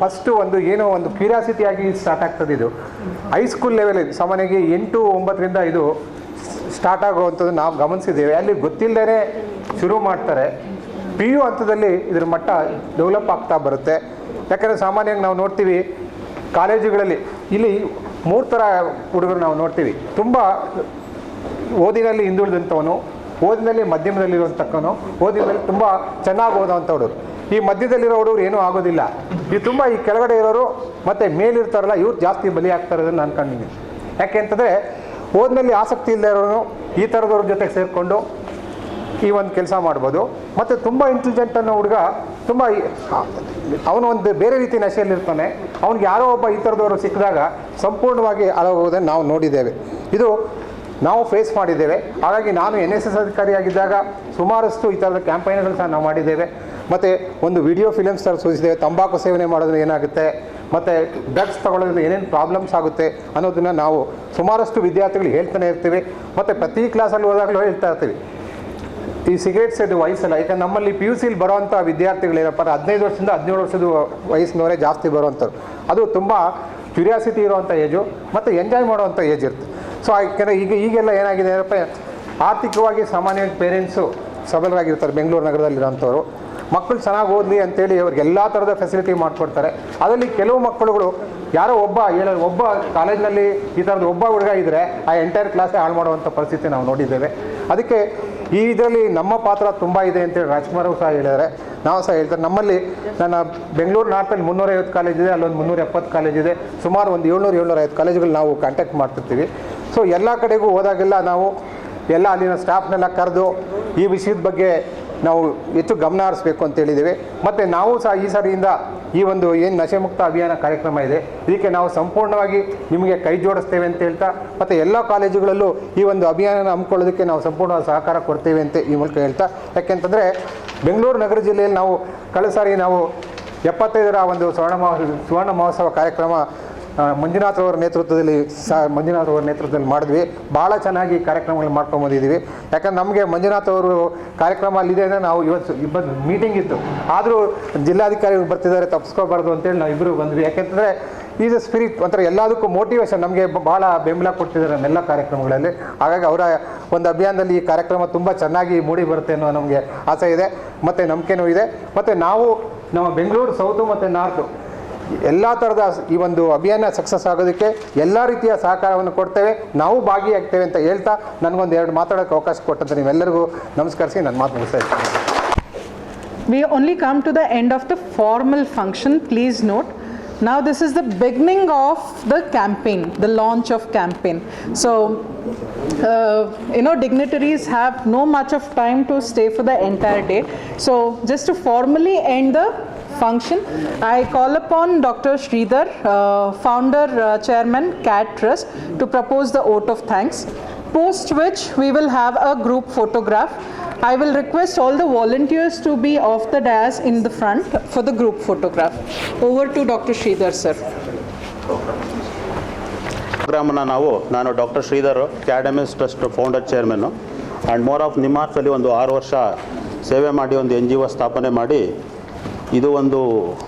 ಫಸ್ಟು ಏನೋ ಒಂದು ಕ್ಯೂರಿಯಾಸಿಟಿಯಾಗಿ ಸ್ಟಾರ್ಟ್ ಆಗ್ತದೆ. ಇದು ಹೈಸ್ಕೂಲ್ ಲೆವೆಲ್, ಸಾಮಾನ್ಯವಾಗಿ 8-9ರಿಂದ ಇದು ಸ್ಟಾರ್ಟ್ ಆಗುವಂಥದ್ದು ನಾವು ಗಮನಿಸಿದ್ದೇವೆ. ಅಲ್ಲಿ ಗೊತ್ತಿಲ್ಲದೇ ಶುರು ಮಾಡ್ತಾರೆ. PU ಹಂತದಲ್ಲಿ ಇದರ ಮಟ್ಟ ಡೆವಲಪ್ ಆಗ್ತಾ ಬರುತ್ತೆ. ಯಾಕಂದರೆ ಸಾಮಾನ್ಯವಾಗಿ ನಾವು ನೋಡ್ತೀವಿ ಕಾಲೇಜುಗಳಲ್ಲಿ ಇಲ್ಲಿ 3 ಥರ ಹುಡುಗರು ನಾವು ನೋಡ್ತೀವಿ. ತುಂಬ ಓದಿನಲ್ಲಿ ಹಿಂದುಳಿದಂಥವನು, ಓದಿನಲ್ಲಿ ಮಧ್ಯಮದಲ್ಲಿರುವಂಥಕ್ಕವನು, ಓದಿನಲ್ಲಿ ತುಂಬ ಚೆನ್ನಾಗಿ ಓದೋವಂಥ ಹುಡುಗರು. ಈ ಮಧ್ಯದಲ್ಲಿರೋ ಹುಡುಗರು ಏನೂ ಆಗೋದಿಲ್ಲ. ಈ ತುಂಬ ಈ ಕೆಳಗಡೆ ಇರೋರು ಮತ್ತು ಮೇಲಿರ್ತಾರಲ್ಲ, ಇವ್ರು ಜಾಸ್ತಿ ಬಲಿ ಆಗ್ತಾರೆ ಅದನ್ನು ನಾನು ಕಂಡಿದ್ದೀನಿ. ಯಾಕೆ ಅಂತಂದರೆ ಓದಿನಲ್ಲಿ ಆಸಕ್ತಿ ಇಲ್ಲದೆ ಇರೋನು ಈ ಥರದವ್ರ ಜೊತೆಗೆ ಸೇರಿಕೊಂಡು ಈ ಒಂದು ಕೆಲಸ ಮಾಡ್ಬೋದು. ಮತ್ತು ತುಂಬ ಇಂಟೆಲಿಜೆಂಟ್ ಅನ್ನೋ ಹುಡುಗ ತುಂಬ ಅವನು ಒಂದು ಬೇರೆ ರೀತಿ ನಶೆಯಲ್ಲಿರ್ತಾನೆ. ಅವ್ನಿಗೆ ಯಾರೋ ಒಬ್ಬ ಈ ಥರದವರು ಸಿಕ್ಕಿದಾಗ ಸಂಪೂರ್ಣವಾಗಿ ಹಾಳಾಗೋದನ್ನು ನಾವು ನೋಡಿದ್ದೇವೆ. ಇದು ನಾವು ಫೇಸ್ ಮಾಡಿದ್ದೇವೆ. ಹಾಗಾಗಿ ನಾನು NSS ಅಧಿಕಾರಿಯಾಗಿದ್ದಾಗ ಸುಮಾರಷ್ಟು ಈ ಥರದ ಕ್ಯಾಂಪೈನ್ಗಳು ಸಹ ನಾವು ಮಾಡಿದ್ದೇವೆ. ಮತ್ತು ಒಂದು ವಿಡಿಯೋ ಫಿಲಮ್ಸ್ ಥರ ಸೂಚಿಸಿದ್ದೇವೆ. ತಂಬಾಕು ಸೇವನೆ ಮಾಡೋದ್ರಿಂದ ಏನಾಗುತ್ತೆ, ಮತ್ತು ಡ್ರಗ್ಸ್ ತಗೊಳ್ಳೋದ್ರಿಂದ ಏನೇನು ಪ್ರಾಬ್ಲಮ್ಸ್ ಆಗುತ್ತೆ ಅನ್ನೋದನ್ನು ನಾವು ಸುಮಾರಷ್ಟು ವಿದ್ಯಾರ್ಥಿಗಳು ಹೇಳ್ತಾನೆ ಇರ್ತೀವಿ. ಮತ್ತು ಪ್ರತಿ ಕ್ಲಾಸಲ್ಲಿ ಹೋದಾಗಲೂ ಹೇಳ್ತಾ ಇರ್ತೀವಿ. ಈ ಸಿಗರೇಟ್ಸ್ ಇದು ವಯಸ್ಸಲ್ಲ. ಯಾಕಂದ್ರೆ ನಮ್ಮಲ್ಲಿ PUCಲಿ ಬರೋವಂಥ ವಿದ್ಯಾರ್ಥಿಗಳೇನಪ್ಪ 15 ವರ್ಷದಿಂದ 17 ವರ್ಷದ ವಯಸ್ಸಿನವರೇ ಜಾಸ್ತಿ ಬರುವಂಥವ್ರು. ಅದು ತುಂಬ ಕ್ಯೂರಿಯಾಸಿಟಿ ಇರುವಂಥ ಏಜು ಮತ್ತು ಎಂಜಾಯ್ ಮಾಡುವಂಥ ಏಜ್ ಇರುತ್ತೆ. ಸೊ ಯಾಕೆಂದರೆ ಈಗೆಲ್ಲ ಏನಾಗಿದೆ ಏನಪ್ಪ, ಆರ್ಥಿಕವಾಗಿ ಸಾಮಾನ್ಯವಾಗಿ ಪೇರೆಂಟ್ಸು ಸಬಲರಾಗಿರ್ತಾರೆ. ಬೆಂಗಳೂರು ನಗರದಲ್ಲಿರೋಂಥವ್ರು ಮಕ್ಕಳು ಚೆನ್ನಾಗಿ ಓದಲಿ ಅಂತೇಳಿ ಅವ್ರಿಗೆ ಎಲ್ಲ ಥರದ ಫೆಸಿಲಿಟಿ ಮಾಡಿಕೊಡ್ತಾರೆ. ಅದರಲ್ಲಿ ಕೆಲವು ಮಕ್ಕಳುಗಳು ಯಾರೋ ಒಬ್ಬ ಕಾಲೇಜಿನಲ್ಲಿ ಈ ಥರದ್ದು ಒಬ್ಬ ಹುಡುಗ ಇದ್ದರೆ ಆ ಎಂಟೈರ್ ಕ್ಲಾಸೇ ಹಾಳು ಮಾಡುವಂಥ ಪರಿಸ್ಥಿತಿ ನಾವು ನೋಡಿದ್ದೇವೆ. ಅದಕ್ಕೆ ಇದರಲ್ಲಿ ನಮ್ಮ ಪಾತ್ರ ತುಂಬ ಇದೆ ಅಂತೇಳಿ ರಾಜ್ಕುಮಾರ್ ಅವರು ಸಹ ಹೇಳಿದ್ದಾರೆ, ನಾವು ಸಹ ಹೇಳ್ತಾರೆ. ನಮ್ಮಲ್ಲಿ ನನ್ನ ಬೆಂಗಳೂರು ನಾರ್ತಲ್ಲಿ 350 ಕಾಲೇಜಿದೆ, ಅಲ್ಲೊಂದು 370 ಕಾಲೇಜಿದೆ. ಸುಮಾರು ಒಂದು 700-750 ಕಾಲೇಜುಗಳು ನಾವು ಕಾಂಟ್ಯಾಕ್ಟ್ ಮಾಡ್ತಿರ್ತೀವಿ. ಸೊ ಎಲ್ಲ ಕಡೆಗೂ ಹೋದಾಗೆಲ್ಲ ನಾವು ಅಲ್ಲಿನ ಸ್ಟಾಫ್ನೆಲ್ಲ ಕರೆದು ಈ ವಿಷಯದ ಬಗ್ಗೆ ನಾವು ಹೆಚ್ಚು ಗಮನ ಹರಿಸಬೇಕು ಅಂತೇಳಿದ್ದೇವೆ. ಮತ್ತು ನಾವು ಸಹ ಈ ಸರಿಯಿಂದ ಈ ಒಂದು ಏನು ನಶೆಮುಕ್ತ ಅಭಿಯಾನ ಕಾರ್ಯಕ್ರಮ ಇದೆ, ಇದಕ್ಕೆ ನಾವು ಸಂಪೂರ್ಣವಾಗಿ ನಿಮಗೆ ಕೈ ಜೋಡಿಸ್ತೇವೆ ಅಂತ ಹೇಳ್ತಾ, ಮತ್ತು ಎಲ್ಲ ಕಾಲೇಜುಗಳಲ್ಲೂ ಈ ಒಂದು ಅಭಿಯಾನ ಹಮ್ಮಿಕೊಳ್ಳೋದಕ್ಕೆ ನಾವು ಸಂಪೂರ್ಣ ಸಹಕಾರ ಕೊಡ್ತೇವೆ ಅಂತ ಈ ಮೂಲಕ ಹೇಳ್ತಾ. ಯಾಕೆಂತಂದರೆ ಬೆಂಗಳೂರು ನಗರ ಜಿಲ್ಲೆಯಲ್ಲಿ ನಾವು ಕಳೆದ ಸಾರಿ ನಾವು 75ರ ಒಂದು ಸುವರ್ಣ ಮಹೋತ್ಸವ ಕಾರ್ಯಕ್ರಮ ಮಂಜುನಾಥ್ ಅವರ ನೇತೃತ್ವದಲ್ಲಿ ಮಾಡಿದ್ವಿ. ಭಾಳ ಚೆನ್ನಾಗಿ ಕಾರ್ಯಕ್ರಮಗಳು ಮಾಡ್ಕೊಂಬಂದಿದ್ದೀವಿ. ಯಾಕಂದ್ರೆ ನಮಗೆ ಮಂಜುನಾಥ್ ಅವರು ಕಾರ್ಯಕ್ರಮ ಅಲ್ಲಿದೆ ಅಂದರೆ ನಾವು ಇವತ್ತು ಮೀಟಿಂಗ್ ಇತ್ತು, ಆದರೂ ಜಿಲ್ಲಾಧಿಕಾರಿಗಳು ಬರ್ತಿದ್ದಾರೆ ತಪ್ಪಿಸ್ಕೋಬಾರ್ದು ಅಂತೇಳಿ ನಾವು ಇಬ್ಬರು ಬಂದ್ವಿ. ಯಾಕೆಂದರೆ ಈಸ್ ಅ ಸ್ಪಿರಿಟ್ ಒಂಥರ ಎಲ್ಲದಕ್ಕೂ ಮೋಟಿವೇಶನ್ ನಮಗೆ ಭಾಳ ಬೆಂಬಲ ಕೊಡ್ತಿದ್ದಾರೆ ನಮ್ಮೆಲ್ಲ ಕಾರ್ಯಕ್ರಮಗಳಲ್ಲಿ. ಹಾಗಾಗಿ ಅವರ ಒಂದು ಅಭಿಯಾನದಲ್ಲಿ ಈ ಕಾರ್ಯಕ್ರಮ ತುಂಬ ಚೆನ್ನಾಗಿ ಮೂಡಿ ಬರುತ್ತೆ ಅನ್ನೋ ನಮಗೆ ಆಸೆ ಇದೆ ಮತ್ತು ನಂಬಿಕೆನೂ ಇದೆ. ಮತ್ತು ನಾವು ನಮ್ಮ ಬೆಂಗಳೂರು ಸೌತು ಮತ್ತು ನಾರ್ತು ಎಲ್ಲ ಥರದ ಈ ಒಂದು ಅಭಿಯಾನ ಸಕ್ಸಸ್ ಆಗೋದಕ್ಕೆ ಎಲ್ಲ ರೀತಿಯ ಸಹಕಾರವನ್ನು ಕೊಡ್ತೇವೆ, ನಾವು ಭಾಗಿಯಾಗ್ತೇವೆ ಅಂತ ಹೇಳ್ತಾ ನನಗೊಂದು 2 ಮಾತಾಡೋಕ್ಕೆ ಅವಕಾಶ ಕೊಟ್ಟಂತ ನೀವೆಲ್ಲರಿಗೂ ನಮಸ್ಕರಿಸಿ ನನ್ನ ಮಾತು ಮುಗಿಸ್ತಾ ಇದ್ದೀನಿ. We only come to the end of the formal function. Please note, now this is the beginning of the campaign, the launch of campaign. So, dignitaries have no much of time to stay for the entire day. So, just to formally end the function, I call upon Dr. Sridhar, founder, chairman, CAT Trust, to propose the vote of thanks, post which we will have a group photograph. I will request all the volunteers to be off the dais in the front for the group photograph. Over to Dr. Sridhar, sir. ಪ್ರೋಗ್ರಾಮನ್ನು ನಾನು doctor Sridhar, ಕ್ಯಾಡಮಿಸ್ trust founder ಚೇರ್ಮನ್ನು, and more of ನಿಮಾರ್ಸಲ್ಲಿ ಒಂದು 6 ವರ್ಷ ಸೇವೆ ಮಾಡಿ ಒಂದು NGO ಸ್ಥಾಪನೆ ಮಾಡಿ, ಇದು ಒಂದು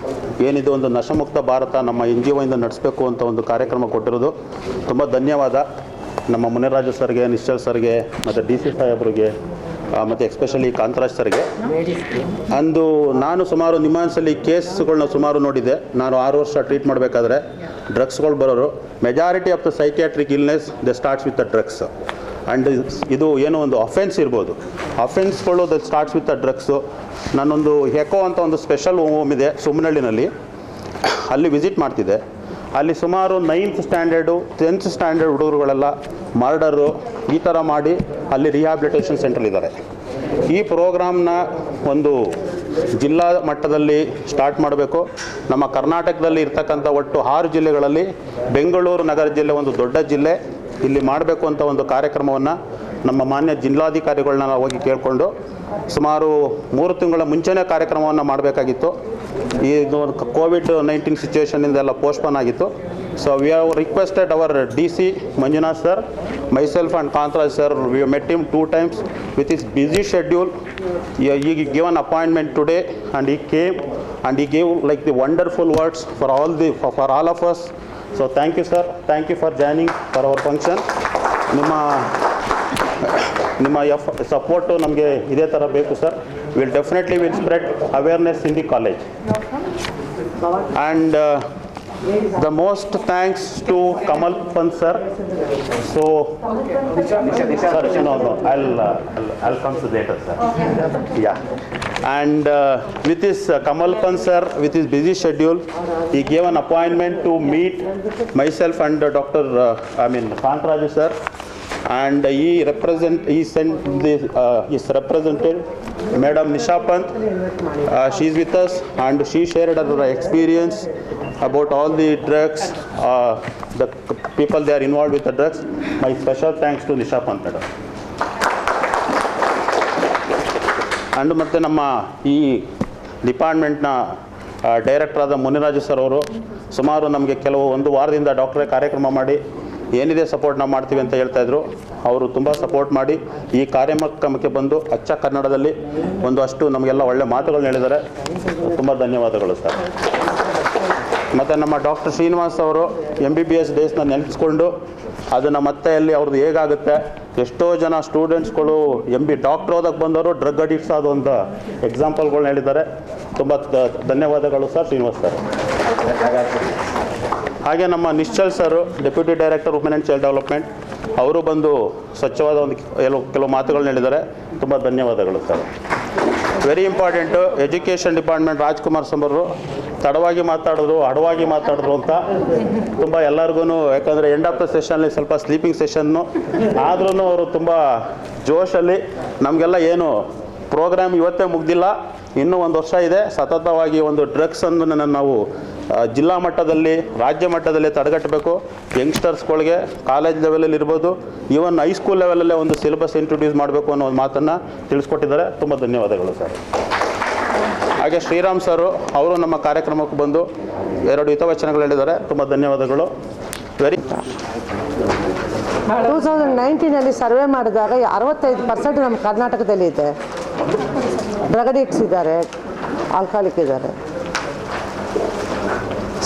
ಏನಿದು ಒಂದು ನಶಮುಕ್ತ ಭಾರತ ನಮ್ಮ NGO ಇಂದ ನಡೆಸಬೇಕು ಅಂತ ಒಂದು ಕಾರ್ಯಕ್ರಮ ಕೊಟ್ಟಿರೋದು. ತುಂಬ ಧನ್ಯವಾದ ನಮ್ಮ ಮುನಿರಾಜು ಸರ್ಗೆ, ನಿಶ್ಚಲ್ ಸರ್ಗೆ, ಮತ್ತು DC ಸಾಹೇಬ್ರಿಗೆ, ಮತ್ತು ಎಕ್ಸ್ಪೆಷಲಿ ಕಾಂತರಾಜ್ ಸರ್ಗೆ. ಅಂದು ನಾನು ಸುಮಾರು ನಿಮಾನ್ಸಲ್ಲಿ ಕೇಸ್ಗಳನ್ನ ಸುಮಾರು ನೋಡಿದ್ದೆ. ನಾನು 6 ವರ್ಷ ಟ್ರೀಟ್ ಮಾಡಬೇಕಾದ್ರೆ ಡ್ರಗ್ಸ್ಗಳು ಬರೋರು, majority of the psychiatric illness they starts with the drugs. And ಇದು ಏನೋ ಒಂದು ಅಫೆನ್ಸ್ ಇರ್ಬೋದು, ಅಫೆನ್ಸ್ಗಳು the starts with the drugs. ನಾನೊಂದು ಹೆಕೋ ಅಂತ ಒಂದು ಸ್ಪೆಷಲ್ ಹೋಮ್ ಇದೆ ಸುಮ್ಮನಹಳ್ಳಿನಲ್ಲಿ, ಅಲ್ಲಿ ವಿಸಿಟ್ ಮಾಡ್ತಿದ್ದೆ. ಅಲ್ಲಿ ಸುಮಾರು 9th standard 10th standard ಹುಡುಗರುಗಳೆಲ್ಲ murder ಈ ಥರ ಮಾಡಿ ಅಲ್ಲಿ ರಿಹ್ಯಾಬಿಲಿಟೇಷನ್ ಸೆಂಟ್ರಲ್ಲಿದ್ದಾರೆ. ಈ ಪ್ರೋಗ್ರಾಮ್ನ ಒಂದು ಜಿಲ್ಲಾ ಮಟ್ಟದಲ್ಲಿ ಸ್ಟಾರ್ಟ್ ಮಾಡಬೇಕು. ನಮ್ಮ ಕರ್ನಾಟಕದಲ್ಲಿ ಇರ್ತಕ್ಕಂಥ ಒಟ್ಟು 6 ಜಿಲ್ಲೆಗಳಲ್ಲಿ ಬೆಂಗಳೂರು ನಗರ ಜಿಲ್ಲೆ ಒಂದು ದೊಡ್ಡ ಜಿಲ್ಲೆ, ಇಲ್ಲಿ ಮಾಡಬೇಕು ಅಂತ ಒಂದು ಕಾರ್ಯಕ್ರಮವನ್ನು ನಮ್ಮ ಮಾನ್ಯ ಜಿಲ್ಲಾಧಿಕಾರಿಗಳನ್ನ ನಾವು ಹೋಗಿ ಕೇಳಿಕೊಂಡು ಸುಮಾರು 3 ತಿಂಗಳ ಮುಂಚೆನೇ ಕಾರ್ಯಕ್ರಮವನ್ನು ಮಾಡಬೇಕಾಗಿತ್ತು. ಇದು COVID-19 ಸಿಚುವೇಷನಿಂದೆಲ್ಲ ಪೋಸ್ಟ್ಪೋನ್ ಆಗಿತ್ತು. So we have requested our DC Manjunath sir, myself and Kantaraj sir, we have met him 2 times with his busy schedule. He given appointment today and he came and he gave like the wonderful words for all of us. So thank you sir, thank you for joining for our function. ನಿಮ್ಮ support ನಮಗೆ ಇದೇ ಥರ ಬೇಕು sir. Will definitely will spread awareness in the college. And the most thanks to Kamal Pant sir. So sorry, no, I'll come to later sir. Yeah. And with this Kamal Pant sir, with his busy schedule, he gave an appointment to meet myself and Dr. Kantaraj sir. And he sent his representative, Madam Nisha Pant. She is with us and she shared her experience about all the drugs, the people they are involved with the drugs. My special thanks to Nisha Pant madam. And ಮತ್ತೆ ನಮ್ಮ ಈ ಡಿಪಾರ್ಟ್ಮೆಂಟ್ನ director ಆದ Muniraju sir ಅವರು ಸುಮಾರು ನಮಗೆ ಕೆಲವು 1 ವಾರದಿಂದ ಡಾಕ್ಟ್ರೇ ಕಾರ್ಯಕ್ರಮ ಮಾಡಿ ಏನಿದೆ ಸಪೋರ್ಟ್ ನಾವು ಮಾಡ್ತೀವಿ ಅಂತ ಹೇಳ್ತಾಯಿದ್ರು. ಅವರು ತುಂಬ ಸಪೋರ್ಟ್ ಮಾಡಿ ಈ ಕಾರ್ಯಕ್ರಮಕ್ಕೆ ಬಂದು ಅಚ್ಚ ಕನ್ನಡದಲ್ಲಿ ಅಷ್ಟು ನಮಗೆಲ್ಲ ಒಳ್ಳೆ ಮಾತುಗಳನ್ನ ಹೇಳಿದ್ದಾರೆ. ತುಂಬ ಧನ್ಯವಾದಗಳು ಸರ್. ಮತ್ತು ನಮ್ಮ ಡಾಕ್ಟರ್ ಶ್ರೀನಿವಾಸ್ ಅವರು MBBS ಡೇಸ್ನ ನೆನೆಸ್ಕೊಂಡು ಅದನ್ನು ಮತ್ತೆ ಅಲ್ಲಿ ಅವ್ರದ್ದು ಹೇಗಾಗುತ್ತೆ, ಎಷ್ಟೋ ಜನ ಸ್ಟೂಡೆಂಟ್ಸ್ಗಳು ಡಾಕ್ಟರ್ ಓದಕ್ಕೆ ಬಂದವರು ಡ್ರಗ್ ಅಡಿಕ್ಟ್ಸ್ ಆದ ಒಂದು ಎಕ್ಸಾಂಪಲ್ಗಳನ್ನ ಹೇಳಿದ್ದಾರೆ. ತುಂಬ ಧನ್ಯವಾದಗಳು ಸರ್ ಶ್ರೀನಿವಾಸ್ ಸರ್. ಹಾಗೆ ನಮ್ಮ Nischal sir, deputy director women and child development, ಅವರು ಬಂದು ಸ್ವಚ್ಛವಾದ ಒಂದು ಕೆಲವು ಮಾತುಗಳನ್ನ ಹೇಳಿದ್ದಾರೆ. ತುಂಬ ಧನ್ಯವಾದಗಳು sir. Very important, education department Rajkumar ಸಂಬರು ತಡವಾಗಿ ಮಾತಾಡಿದ್ರು, ಅಡವಾಗಿ ಮಾತಾಡಿದ್ರು ಅಂತ ತುಂಬ ಎಲ್ಲರಿಗೂ, ಯಾಕಂದರೆ ಎಂಡ್ ಆಫ್ ದ ಸೆಷನ್ಲಿ ಸ್ವಲ್ಪ ಸ್ಲೀಪಿಂಗ್ ಸೆಷನ್ನು ಆದ್ರೂ ಅವರು ತುಂಬ ಜೋಶಲ್ಲಿ ನಮಗೆಲ್ಲ ಏನು ಪ್ರೋಗ್ರಾಮ್ ಇವತ್ತೇ ಮುಗ್ದಿಲ್ಲ, ಇನ್ನೂ 1 ವರ್ಷ ಇದೆ. ಸತತವಾಗಿ ಒಂದು ಡ್ರಗ್ಸನ್ನು ನಾವು ಜಿಲ್ಲಾ ಮಟ್ಟದಲ್ಲಿ, ರಾಜ್ಯ ಮಟ್ಟದಲ್ಲಿ ತಡೆಗಟ್ಟಬೇಕು. ಯಂಗ್ಸ್ಟರ್ಸ್ಗಳಿಗೆ ಕಾಲೇಜ್ ಲೆವೆಲಲ್ಲಿ ಇರ್ಬೋದು, ಈವನ್ ಹೈಸ್ಕೂಲ್ ಲೆವೆಲಲ್ಲೇ ಒಂದು ಸಿಲೆಬಸ್ ಇಂಟ್ರೊಡ್ಯೂಸ್ ಮಾಡಬೇಕು ಅನ್ನೋ ಒಂದು ಮಾತನ್ನು ತಿಳಿಸ್ಕೊಟ್ಟಿದ್ದಾರೆ. ತುಂಬ ಧನ್ಯವಾದಗಳು ಸರ್. ಹಾಗೆ ಶ್ರೀರಾಮ್ ಸರು ಅವರು ನಮ್ಮ ಕಾರ್ಯಕ್ರಮಕ್ಕೆ ಬಂದು 2 ಹಿತವಚನಗಳು ಹೇಳಿದ್ದಾರೆ. ತುಂಬ ಧನ್ಯವಾದಗಳು. 2019 ಸರ್ವೆ ಮಾಡಿದಾಗ 65% ನಮ್ಮ ಕರ್ನಾಟಕದಲ್ಲಿ ಇದೆ. ಡ್ರಗ್ ಅಡಿಕ್ಟ್ಸ್ ಇದ್ದಾರೆ, ಆಲ್ಕಹಾಲಿಕ್ ಇದ್ದಾರೆ.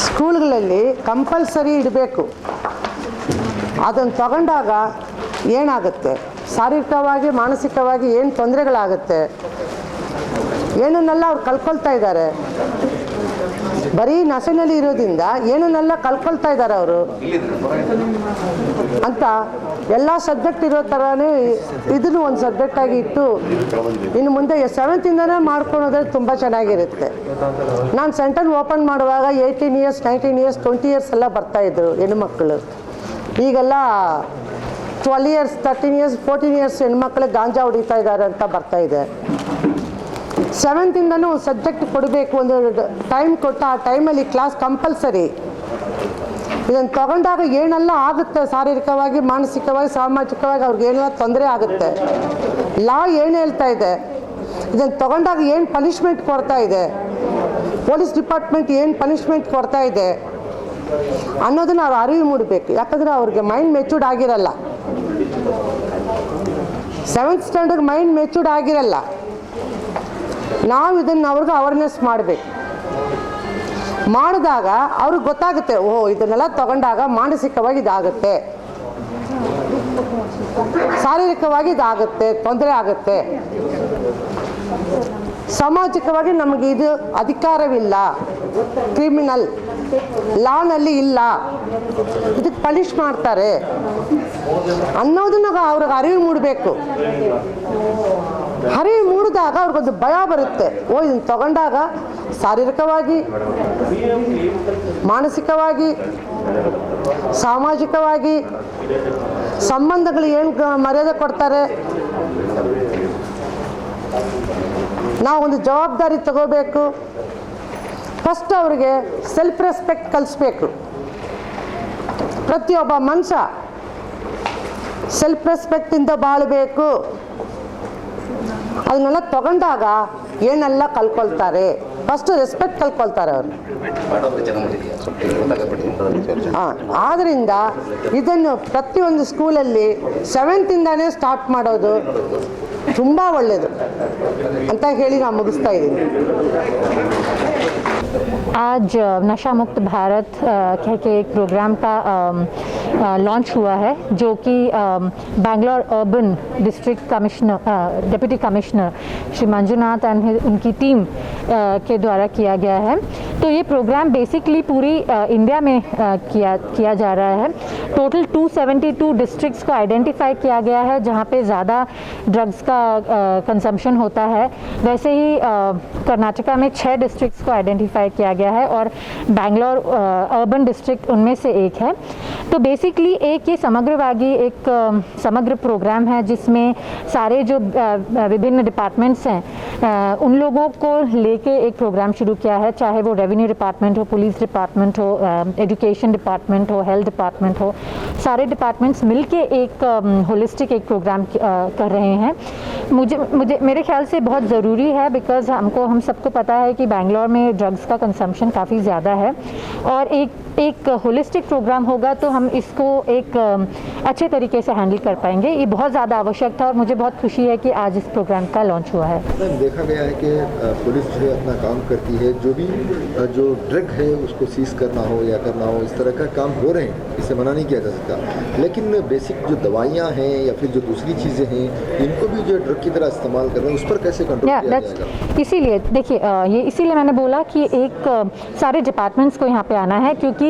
ಸ್ಕೂಲ್ಗಳಲ್ಲಿ ಕಂಪಲ್ಸರಿ ಇಡಬೇಕು. ಅದನ್ನು ತಗೊಂಡಾಗ ಏನಾಗುತ್ತೆ, ಶಾರೀರಿಕವಾಗಿ ಮಾನಸಿಕವಾಗಿ ಏನು ತೊಂದರೆಗಳಾಗುತ್ತೆ, ಏನನ್ನೆಲ್ಲ ಅವ್ರು ಕಲ್ಕೊಳ್ತಾ ಇದ್ದಾರೆ. ಬರೀ ನಶೆನಲ್ಲಿ ಇರೋದ್ರಿಂದ ಏನನ್ನೆಲ್ಲ ಕಲ್ಕೊಳ್ತಾ ಇದ್ದಾರೆ ಅವರು ಅಂತ ಎಲ್ಲ ಸಬ್ಜೆಕ್ಟ್ ಇರೋ ಥರನೇ ಇದನ್ನು ಒಂದು ಸಬ್ಜೆಕ್ಟಾಗಿ ಇಟ್ಟು ಇನ್ನು ಮುಂದೆ 7th ಮಾಡ್ಕೊಳೋದ್ರೆ ತುಂಬ ಚೆನ್ನಾಗಿರುತ್ತೆ. ನಾನು ಸೆಂಟರ್ ಓಪನ್ ಮಾಡುವಾಗ 18 years, 19 years, 20 years ಎಲ್ಲ ಬರ್ತಾಯಿದ್ರು ಹೆಣ್ಣುಮಕ್ಕಳು. ಈಗೆಲ್ಲ 12 years, 13 years, 14 years ಹೆಣ್ಮಕ್ಳಿಗೆ ಗಾಂಜಾ ಹೊಡಿತಾ ಇದ್ದಾರೆ ಅಂತ ಬರ್ತಾಯಿದೆ. 7th ಒಂದು ಸಬ್ಜೆಕ್ಟ್ ಕೊಡಬೇಕು, ಒಂದು ಟೈಮ್ ಕೊಟ್ಟು ಆ ಟೈಮಲ್ಲಿ ಕ್ಲಾಸ್ ಕಂಪಲ್ಸರಿ. ಇದನ್ನು ತಗೊಂಡಾಗ ಏನೆಲ್ಲ ಆಗುತ್ತೆ, ಶಾರೀರಿಕವಾಗಿ, ಮಾನಸಿಕವಾಗಿ, ಸಾಮಾಜಿಕವಾಗಿ ಅವ್ರಿಗೆ ಏನೆಲ್ಲ ತೊಂದರೆ ಆಗುತ್ತೆ, ಲಾ ಏನು ಹೇಳ್ತಾ ಇದೆ, ಇದನ್ನು ತಗೊಂಡಾಗ ಏನು ಪನಿಷ್ಮೆಂಟ್ ಕೊಡ್ತಾ ಇದೆ, ಪೊಲೀಸ್ ಡಿಪಾರ್ಟ್ಮೆಂಟ್ ಏನು ಪನಿಷ್ಮೆಂಟ್ ಕೊಡ್ತಾ ಇದೆ ಅನ್ನೋದನ್ನ ಅವ್ರು ಅರಿವು ಮೂಡಬೇಕು. ಯಾಕಂದರೆ ಅವ್ರಿಗೆ ಮೈಂಡ್ ಮೆಚೂರ್ಡ್ ಆಗಿರಲ್ಲ. 7th ಸ್ಟ್ಯಾಂಡರ್ಡ್ ಮೈಂಡ್ ಮೆಚೂರ್ಡ್ ಆಗಿರಲ್ಲ. ನಾವು ಇದನ್ನು ಅವ್ರಿಗೆ ಅವೇರ್ನೆಸ್ ಮಾಡಬೇಕು. ಮಾಡಿದಾಗ ಅವ್ರಿಗೆ ಗೊತ್ತಾಗುತ್ತೆ, ಓ ಇದನ್ನೆಲ್ಲ ತಗೊಂಡಾಗ ಮಾನಸಿಕವಾಗಿ ಇದಾಗುತ್ತೆ, ಶಾರೀರಿಕವಾಗಿ ಇದಾಗುತ್ತೆ, ತೊಂದರೆ ಆಗುತ್ತೆ, ಸಾಮಾಜಿಕವಾಗಿ ನಮಗೆ ಇದು ಅಧಿಕಾರವಿಲ್ಲ, ಕ್ರಿಮಿನಲ್ ಲಾನಲ್ಲಿ ಇಲ್ಲ, ಇದಕ್ಕೆ ಪನಿಷ್ ಮಾಡ್ತಾರೆ ಅನ್ನೋದನ್ನ ಅವ್ರಿಗೆ ಅರಿವು ಮೂಡಬೇಕು. ಅರಿವು ಮೂಡಿದಾಗ ಅವ್ರಿಗೊಂದು ಭಯ ಬರುತ್ತೆ. ಓ ಇದನ್ನು ತಗೊಂಡಾಗ ಶಾರೀರಿಕವಾಗಿ, ಮಾನಸಿಕವಾಗಿ, ಸಾಮಾಜಿಕವಾಗಿ ಸಂಬಂಧಗಳು ಏನು ಮರ್ಯಾದೆ ಕೊಡ್ತಾರೆ, ನಾವು ಒಂದು ಜವಾಬ್ದಾರಿ ತಗೋಬೇಕು. ಫಸ್ಟ್ ಅವ್ರಿಗೆ ಸೆಲ್ಫ್ ರೆಸ್ಪೆಕ್ಟ್ ಕಲಿಸ್ಬೇಕು. ಪ್ರತಿಯೊಬ್ಬ ಮನುಷ್ಯ ಸೆಲ್ಫ್ ರೆಸ್ಪೆಕ್ಟಿಂದ ಬಾಳಬೇಕು. ಅದನ್ನೆಲ್ಲ ತಗೊಂಡಾಗ ಏನೆಲ್ಲ ಕಲ್ಕೊಳ್ತಾರೆ, ಫಸ್ಟ್ ರೆಸ್ಪೆಕ್ಟ್ ಕಲ್ಕೊಳ್ತಾರೆ ಅವರು. ಆದ್ದರಿಂದ ಇದನ್ನು ಪ್ರತಿಯೊಂದು ಸ್ಕೂಲಲ್ಲಿ 7th ಸ್ಟಾರ್ಟ್ ಮಾಡೋದು ತುಂಬ ಒಳ್ಳೆಯದು ಅಂತ ಹೇಳಿ ನಾನು ಮುಗಿಸ್ತಾ ಇದ್ದೀನಿ. आज नशा मुक्त भारत कह के एक प्रोग्राम का लॉन्च हुआ है, जो कि Bangalore urban district commissioner, deputy commissioner Shri Manjunath and उनकी टीम के द्वारा किया गया है. तो ये प्रोग्राम बेसिकली पूरी इंडिया में किया जा रहा है. टोटल 272 डिस्ट्रिक्ट्स को आइडेंटिफाई किया गया है जहाँ पे ज़्यादा ड्रग्स का कंजम्पशन होता है. वैसे ही कर्नाटका में 6 डिस्ट्रिक्ट्स को आइडेंटिफाई किया गया है और बैंगलोर अर्बन डिस्ट्रिक्ट उनमें से एक है. तो बेसिकली एक ये समग्रवादी एक समग्र प्रोग्राम है जिसमें सारे जो विभिन्न डिपार्टमेंट्स हैं उन लोगों को लेके एक प्रोग्राम शुरू किया है, चाहे वो रेवेन्यू डिपार्टमेंट हो, पुलिस डिपार्टमेंट हो, एजुकेशन डिपार्टमेंट हो, हेल्थ डिपार्टमेंट हो, सारे डिपार्टमेंट्स मिलके एक होलिस्टिक एक प्रोग्राम कर रहे हैं. मुझे मेरे ख्याल से बहुत ज़रूरी है, बिकॉज़ हम सबको पता है कि बैंगलोर में ड्रग्स का कंजम्पशन काफ़ी ज़्यादा है और एक होलिस्टिक प्रोग्राम होगा तो हम इसको एक अच्छे तरीके से हैंडल कर पाएंगे. ये बहुत ज़्यादा आवश्यक था और मुझे बहुत खुशी है कि आज इस प्रोग्राम का लॉन्च हुआ है. देखा गया है कि पुलिस जो है अपना काम करती है, जो ड्रग है उसको सीज करना हो या करना हो, इस तरह का काम हो रहे हैं, इसे मना नहीं किया जा सकता. लेकिन बेसिक जो दवाइयाँ हैं या फिर जो दूसरी चीज़ें हैं, इनको भी जो ड्रग की तरह इस्तेमाल कर रहे हैं, उस पर कैसे कंट्रोल किया जाएगा? इसीलिए देखिए, ये इसीलिए मैंने बोला कि एक सारे डिपार्टमेंट्स को यहाँ पे आना है, क्योंकि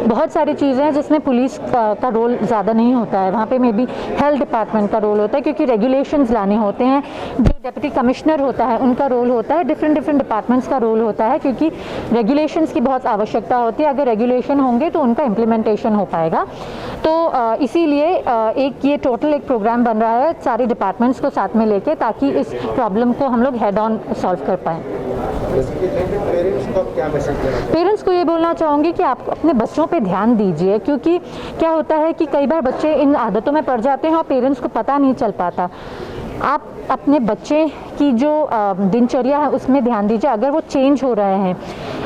बहुत सारी चीज़ें हैं जिसमें पुलिस का रोल ज़्यादा नहीं होता है. वहाँ पे मे बी हेल्थ डिपार्टमेंट का रोल होता है, क्योंकि रेगुलेशंस लाने होते हैं. जो डिप्टी कमिश्नर होता है उनका रोल होता है, डिफरेंट डिपार्टमेंट्स का रोल होता है, क्योंकि रेगुलेशंस की बहुत आवश्यकता होती है. अगर रेगुलेशन होंगे तो उनका इम्प्लीमेंटेशन हो पाएगा. तो इसीलिए एक ये टोटल एक प्रोग्राम बन रहा है सारे डिपार्टमेंट्स को साथ में लेके, ताकि इस प्रॉब्लम को हम लोग हेड ऑन सॉल्व कर पाएँ. पेरेंट्स को ये बोलना चाहूँगी कि आप अपने बच्चों पे ध्यान दीजिए, क्योंकि क्या होता है कि कई बार बच्चे इन आदतों में पड़ जाते हैं और पेरेंट्स को पता नहीं चल पाता. आप अपने बच्चे की जो दिनचर्या है उसमें ध्यान दीजिए। अगर वो चेंज हो रहे हैं,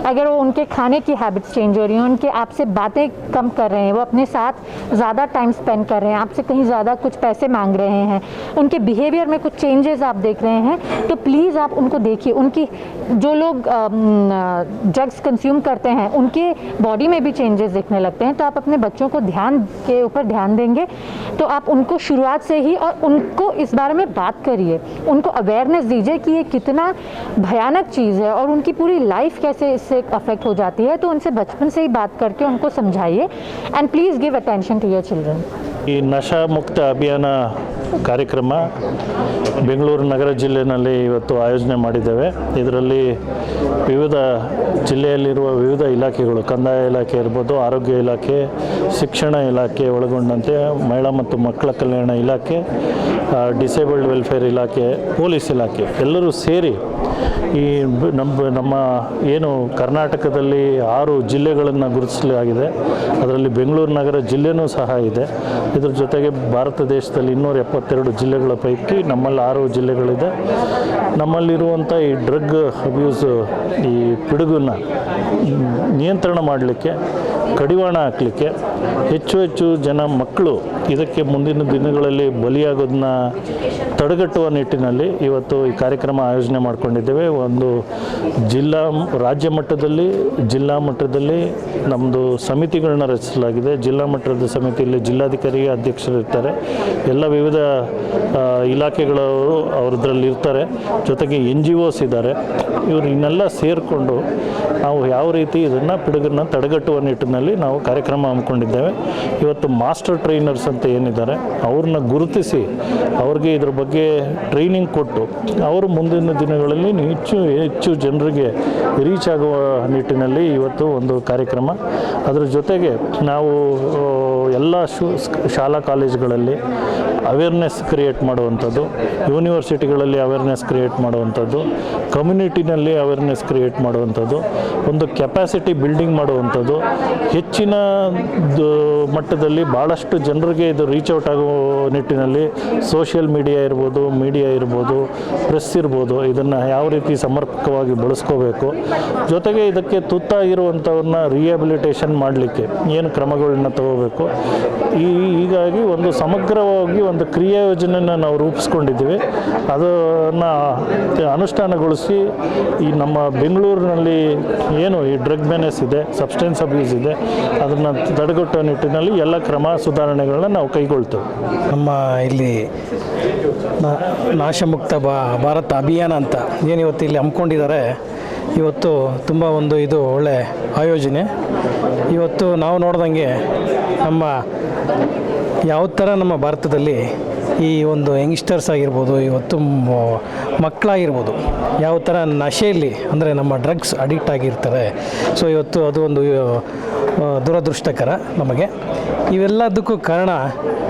अगर वो उनके खाने की हैबिट्स चेंज हो रही हैं, उनके आपसे बातें कम कर रहे हैं, वो अपने साथ ज़्यादा टाइम स्पेंड कर रहे हैं, आपसे कहीं ज़्यादा कुछ पैसे मांग रहे हैं, उनके बिहेवियर में कुछ चेंजेस आप देख रहे हैं, तो प्लीज़ आप उनको देखिए। उनकी जो लोग ड्रग्स कंज्यूम करते हैं उनके बॉडी में भी चेंजेस दिखने लगते हैं। तो आप अपने बच्चों को ध्यान के ऊपर ध्यान देंगे तो आप उनको शुरुआत से ही और उनको इस बारे में बात करिए, उनको अवेयरनेस दीजिए कि ये कितना भयानक चीज़ है और उनकी पूरी लाइफ कैसे इससे अफेक्ट हो जाती है। तो उनसे बचपन से ही बात करके उनको समझाइए and please give attention to your children. ಈ ನಶಾ ಮುಕ್ತ ಅಭಿಯಾನ ಕಾರ್ಯಕ್ರಮ ಬೆಂಗಳೂರು ನಗರ ಜಿಲ್ಲೆಯಲ್ಲಿ ಇವತ್ತು ಆಯೋಜನೆ ಮಾಡಿದ್ದೇವೆ. ಇದರಲ್ಲಿ ವಿವಿಧ ಜಿಲ್ಲೆಯಲ್ಲಿರುವ ವಿವಿಧ ಇಲಾಖೆಗಳು, ಕಂದಾಯ ಇಲಾಖೆ ಇರ್ಬೋದು, ಆರೋಗ್ಯ ಇಲಾಖೆ, ಶಿಕ್ಷಣ ಇಲಾಖೆ ಒಳಗೊಂಡಂತೆ ಮಹಿಳಾ ಮತ್ತು ಮಕ್ಕಳ ಕಲ್ಯಾಣ ಇಲಾಖೆ, ಡಿಸೇಬಲ್ಡ್ ವೆಲ್ಫೇರ್ ಇಲಾಖೆ, ಪೊಲೀಸ್ ಇಲಾಖೆ ಎಲ್ಲರೂ ಸೇರಿ ಈ ನಮ್ಮ ಏನು ಕರ್ನಾಟಕದಲ್ಲಿ 6 ಜಿಲ್ಲೆಗಳನ್ನು ಗುರುತಿಸಲಾಗಿದೆ. ಅದರಲ್ಲಿ ಬೆಂಗಳೂರು ನಗರ ಜಿಲ್ಲೆನೂ ಸಹ ಇದೆ. ಇದರ ಜೊತೆಗೆ ಭಾರತ ದೇಶದಲ್ಲಿ 272 ಜಿಲ್ಲೆಗಳ ಪೈಕಿ ನಮ್ಮಲ್ಲಿ 6 ಜಿಲ್ಲೆಗಳಿದೆ. ನಮ್ಮಲ್ಲಿರುವಂಥ ಈ ಡ್ರಗ್ ಅಬ್ಯೂಸ್, ಈ ಪಿಡುಗನ್ನು ನಿಯಂತ್ರಣ ಮಾಡಲಿಕ್ಕೆ, ಕಡಿವಾಣ ಹಾಕಲಿಕ್ಕೆ, ಹೆಚ್ಚು ಜನ ಮಕ್ಕಳು ಇದಕ್ಕೆ ಮುಂದಿನ ದಿನಗಳಲ್ಲಿ ಬಲಿಯಾಗೋದನ್ನ ತಡೆಗಟ್ಟುವ ನಿಟ್ಟಿನಲ್ಲಿ ಇವತ್ತು ಈ ಕಾರ್ಯಕ್ರಮ ಆಯೋಜನೆ ಮಾಡಿಕೊಂಡಿದ್ದೇವೆ. ಒಂದು ರಾಜ್ಯ ಮಟ್ಟದಲ್ಲಿ, ಜಿಲ್ಲಾ ಮಟ್ಟದಲ್ಲಿ ನಮ್ಮದು ಸಮಿತಿಗಳನ್ನ ರಚಿಸಲಾಗಿದೆ. ಜಿಲ್ಲಾ ಮಟ್ಟದ ಸಮಿತಿಯಲ್ಲಿ ಜಿಲ್ಲಾಧಿಕಾರಿ ಅಧ್ಯಕ್ಷರಿರ್ತಾರೆ, ಎಲ್ಲ ವಿವಿಧ ಇಲಾಖೆಗಳವರು ಅವರದ್ರಲ್ಲಿ ಇರ್ತಾರೆ, ಜೊತೆಗೆ NGOs ಇದ್ದಾರೆ. ಇವರು ಇನ್ನೆಲ್ಲ ಸೇರಿಕೊಂಡು ನಾವು ಯಾವ ರೀತಿ ಇದನ್ನು ಪಿಡುಗನ್ನು ತಡೆಗಟ್ಟುವ ನಿಟ್ಟಿನಲ್ಲಿ ನಾವು ಕಾರ್ಯಕ್ರಮ ಹಮ್ಮಿಕೊಂಡಿದ್ದೇವೆ. ಇವತ್ತು ಮಾಸ್ಟರ್ ಟ್ರೈನರ್ಸ್ ಅಂತ ಏನಿದ್ದಾರೆ ಅವ್ರನ್ನ ಗುರುತಿಸಿ ಅವ್ರಿಗೆ ಇದ್ರ ಬಗ್ಗೆ ಟ್ರೈನಿಂಗ್ ಕೊಟ್ಟು ಅವರು ಮುಂದಿನ ದಿನಗಳಲ್ಲಿ ಹೆಚ್ಚು ಜನರಿಗೆ ರೀಚ್ ಆಗುವ ನಿಟ್ಟಿನಲ್ಲಿ ಇವತ್ತು ಒಂದು ಕಾರ್ಯಕ್ರಮ. ಅದರ ಜೊತೆಗೆ ನಾವು ಎಲ್ಲ ಶಾಲಾ ಕಾಲೇಜುಗಳಲ್ಲಿ ಅವೇರ್ನೆಸ್ ಕ್ರಿಯೇಟ್ ಮಾಡುವಂಥದ್ದು, ಯೂನಿವರ್ಸಿಟಿಗಳಲ್ಲಿ ಅವೇರ್ನೆಸ್ ಕ್ರಿಯೇಟ್ ಮಾಡುವಂಥದ್ದು, ಕಮ್ಯುನಿಟಿನಲ್ಲಿ ಅವೇರ್ನೆಸ್ ಕ್ರಿಯೇಟ್ ಮಾಡುವಂಥದ್ದು, ಒಂದು ಕೆಪಾಸಿಟಿ ಬಿಲ್ಡಿಂಗ್ ಮಾಡುವಂಥದ್ದು, ಹೆಚ್ಚಿನ ಮಟ್ಟದಲ್ಲಿ ಭಾಳಷ್ಟು ಜನರಿಗೆ ಇದು ರೀಚ್ ಔಟ್ ಆಗೋ ನಿಟ್ಟಿನಲ್ಲಿ ಸೋಷಿಯಲ್ ಮೀಡಿಯಾ ಇರ್ಬೋದು, ಪ್ರೆಸ್ ಇರ್ಬೋದು, ಇದನ್ನು ಯಾವ ರೀತಿ ಸಮರ್ಪಕವಾಗಿ ಬಳಸ್ಕೋಬೇಕು. ಜೊತೆಗೆ ಇದಕ್ಕೆ ತುತ್ತಾಗಿರುವಂಥವ್ರನ್ನ ರಿಹ್ಯಾಬಿಲಿಟೇಷನ್ ಮಾಡಲಿಕ್ಕೆ ಏನು ಕ್ರಮಗಳನ್ನ ತಗೋಬೇಕು. ಹೀಗಾಗಿ ಒಂದು ಸಮಗ್ರವಾಗಿ ಒಂದು ಕ್ರಿಯಾ ಯೋಜನೆಯನ್ನು ನಾವು ರೂಪಿಸ್ಕೊಂಡಿದ್ದೀವಿ. ಅದನ್ನು ಅನುಷ್ಠಾನಗೊಳಿಸಿ ಈ ನಮ್ಮ ಬೆಂಗಳೂರಿನಲ್ಲಿ ಏನು ಈ ಡ್ರಗ್ ಮೆನೆಸ್ ಇದೆ, ಸಬ್ಸ್ಟೆನ್ಸ್ ಅಬ್ಯೂಸ್ ಇದೆ, ಅದನ್ನು ತಡೆಗಟ್ಟುವ ನಿಟ್ಟಿನಲ್ಲಿ ಎಲ್ಲ ಕ್ರಮ ಸುಧಾರಣೆಗಳನ್ನ ನಾವು ಕೈಗೊಳ್ತೇವೆ. ನಮ್ಮ ಇಲ್ಲಿ ನಾಶಮುಕ್ತ ಭಾರತ ಅಭಿಯಾನ ಅಂತ ಏನು ಇವತ್ತು ಇಲ್ಲಿ ಹಮ್ಮಿಕೊಂಡಿದ್ದಾರೆ. ಇವತ್ತು ತುಂಬ ಇದು ಒಳ್ಳೆ ಆಯೋಜನೆ. ಇವತ್ತು ನಾವು ನೋಡ್ದಂಗೆ ನಮ್ಮ ಯಾವ ಥರ ನಮ್ಮ ಭಾರತದಲ್ಲಿ ಈ ಒಂದು ಯಂಗ್ಸ್ಟರ್ಸ್ ಆಗಿರ್ಬೋದು, ಇವತ್ತು ಮಕ್ಕಳಾಗಿರ್ಬೋದು, ಯಾವ ಥರ ನಶೆಯಲ್ಲಿ ಅಂದರೆ ನಮ್ಮ ಡ್ರಗ್ಸ್ ಅಡಿಕ್ಟ್ ಆಗಿರ್ತಾರೆ. ಸೊ ಇವತ್ತು ಅದು ಒಂದು ದುರದೃಷ್ಟಕರ ನಮಗೆ. ಇವೆಲ್ಲದಕ್ಕೂ ಕಾರಣ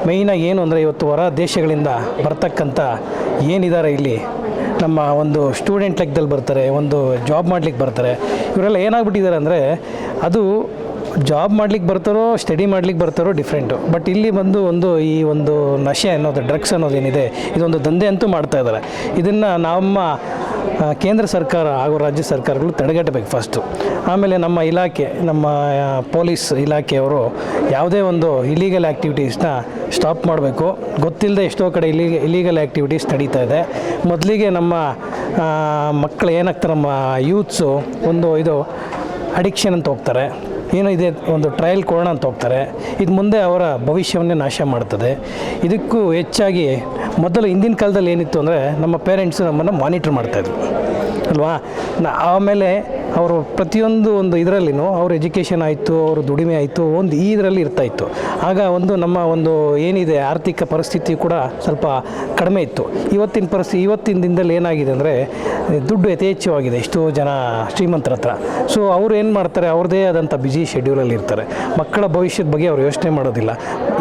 ಮೇಯ್ನಾಗಿ ಏನು ಅಂದರೆ ಇವತ್ತು ಹೊರ ದೇಶಗಳಿಂದ ಬರ್ತಕ್ಕಂಥ ಏನಿದ್ದಾರೆ ಇಲ್ಲಿ ನಮ್ಮ ಒಂದು ಸ್ಟೂಡೆಂಟ್ ಲೆಕ್ಕದಲ್ಲಿ ಬರ್ತಾರೆ, ಒಂದು ಜಾಬ್ ಮಾಡ್ಲಿಕ್ಕೆ ಬರ್ತಾರೆ. ಇವರೆಲ್ಲ ಏನಾಗ್ಬಿಟ್ಟಿದ್ದಾರೆ ಅಂದರೆ ಅದು ಜಾಬ್ ಮಾಡ್ಲಿಕ್ಕೆ ಬರ್ತಾರೋ ಸ್ಟಡಿ ಮಾಡ್ಲಿಕ್ಕೆ ಬರ್ತಾರೋ ಡಿಫ್ರೆಂಟು. ಬಟ್ ಇಲ್ಲಿ ಬಂದು ಈ ಒಂದು ನಶೆ ಅನ್ನೋದು, ಡ್ರಗ್ಸ್ ಅನ್ನೋದೇನಿದೆ, ಇದೊಂದು ದಂಧೆ ಅಂತೂ ಮಾಡ್ತಾ ಇದ್ದಾರೆ. ಇದನ್ನು ನಮ್ಮ ಕೇಂದ್ರ ಸರ್ಕಾರ ಹಾಗೂ ರಾಜ್ಯ ಸರ್ಕಾರಗಳು ತಡೆಗಟ್ಟಬೇಕು ಫಸ್ಟು. ಆಮೇಲೆ ನಮ್ಮ ಇಲಾಖೆ, ನಮ್ಮ ಪೊಲೀಸ್ ಇಲಾಖೆಯವರು ಯಾವುದೇ ಒಂದು ಇಲೀಗಲ್ ಆ್ಯಕ್ಟಿವಿಟೀಸ್ನ ಸ್ಟಾಪ್ ಮಾಡಬೇಕು. ಗೊತ್ತಿಲ್ಲದೆ ಎಷ್ಟೋ ಕಡೆ ಇಲೀಗಲ್ ಆ್ಯಕ್ಟಿವಿಟೀಸ್ ನಡೀತಾ ಇದೆ. ಮೊದಲಿಗೆ ನಮ್ಮ ಮಕ್ಕಳು ಏನಾಗ್ತಾರೆ, ನಮ್ಮ ಯೂತ್ಸು ಇದು ಅಡಿಕ್ಷನ್ ಅಂತ ಹೋಗ್ತಾರೆ, ಏನೋ ಇದೆ ಒಂದು ಟ್ರಯಲ್ ಕೊಡೋಣ ಅಂತ ಹೋಗ್ತಾರೆ. ಇದು ಮುಂದೆ ಅವರ ಭವಿಷ್ಯವನ್ನೇ ನಾಶ ಮಾಡ್ತದೆ. ಇದಕ್ಕೂ ಹೆಚ್ಚಾಗಿ ಮೊದಲು ಹಿಂದಿನ ಕಾಲದಲ್ಲಿ ಏನಿತ್ತು ಅಂದರೆ ನಮ್ಮ ಪೇರೆಂಟ್ಸು ನಮ್ಮನ್ನು ಮಾನಿಟ್ರ್ ಮಾಡ್ತಾಯಿದ್ರು ಅಲ್ವಾ. ಆಮೇಲೆ ಅವರು ಪ್ರತಿಯೊಂದು ಇದರಲ್ಲಿನೂ ಅವ್ರ ಎಜುಕೇಷನ್ ಆಯಿತು, ಅವರು ದುಡಿಮೆ ಆಯಿತು, ಇದರಲ್ಲಿ ಇರ್ತಾಯಿತ್ತು. ಆಗ ನಮ್ಮ ಏನಿದೆ ಆರ್ಥಿಕ ಪರಿಸ್ಥಿತಿ ಕೂಡ ಸ್ವಲ್ಪ ಕಡಿಮೆ ಇತ್ತು. ಇವತ್ತಿನ ದಿನದಲ್ಲಿ ಏನಾಗಿದೆ ಅಂದರೆ ದುಡ್ಡು ಯಥೇಚ್ಛವಾಗಿದೆ ಎಷ್ಟೋ ಜನ ಶ್ರೀಮಂತರ ಹತ್ರ. ಸೊ ಅವರು ಏನು ಮಾಡ್ತಾರೆ, ಅವ್ರದ್ದೇ ಆದಂಥ ಬಿಸಿ ಬ್ಯುಸಿ ಶೆಡ್ಯೂಲಲ್ಲಿ ಇರ್ತಾರೆ. ಮಕ್ಕಳ ಭವಿಷ್ಯದ ಬಗ್ಗೆ ಅವ್ರು ಯೋಚನೆ ಮಾಡೋದಿಲ್ಲ.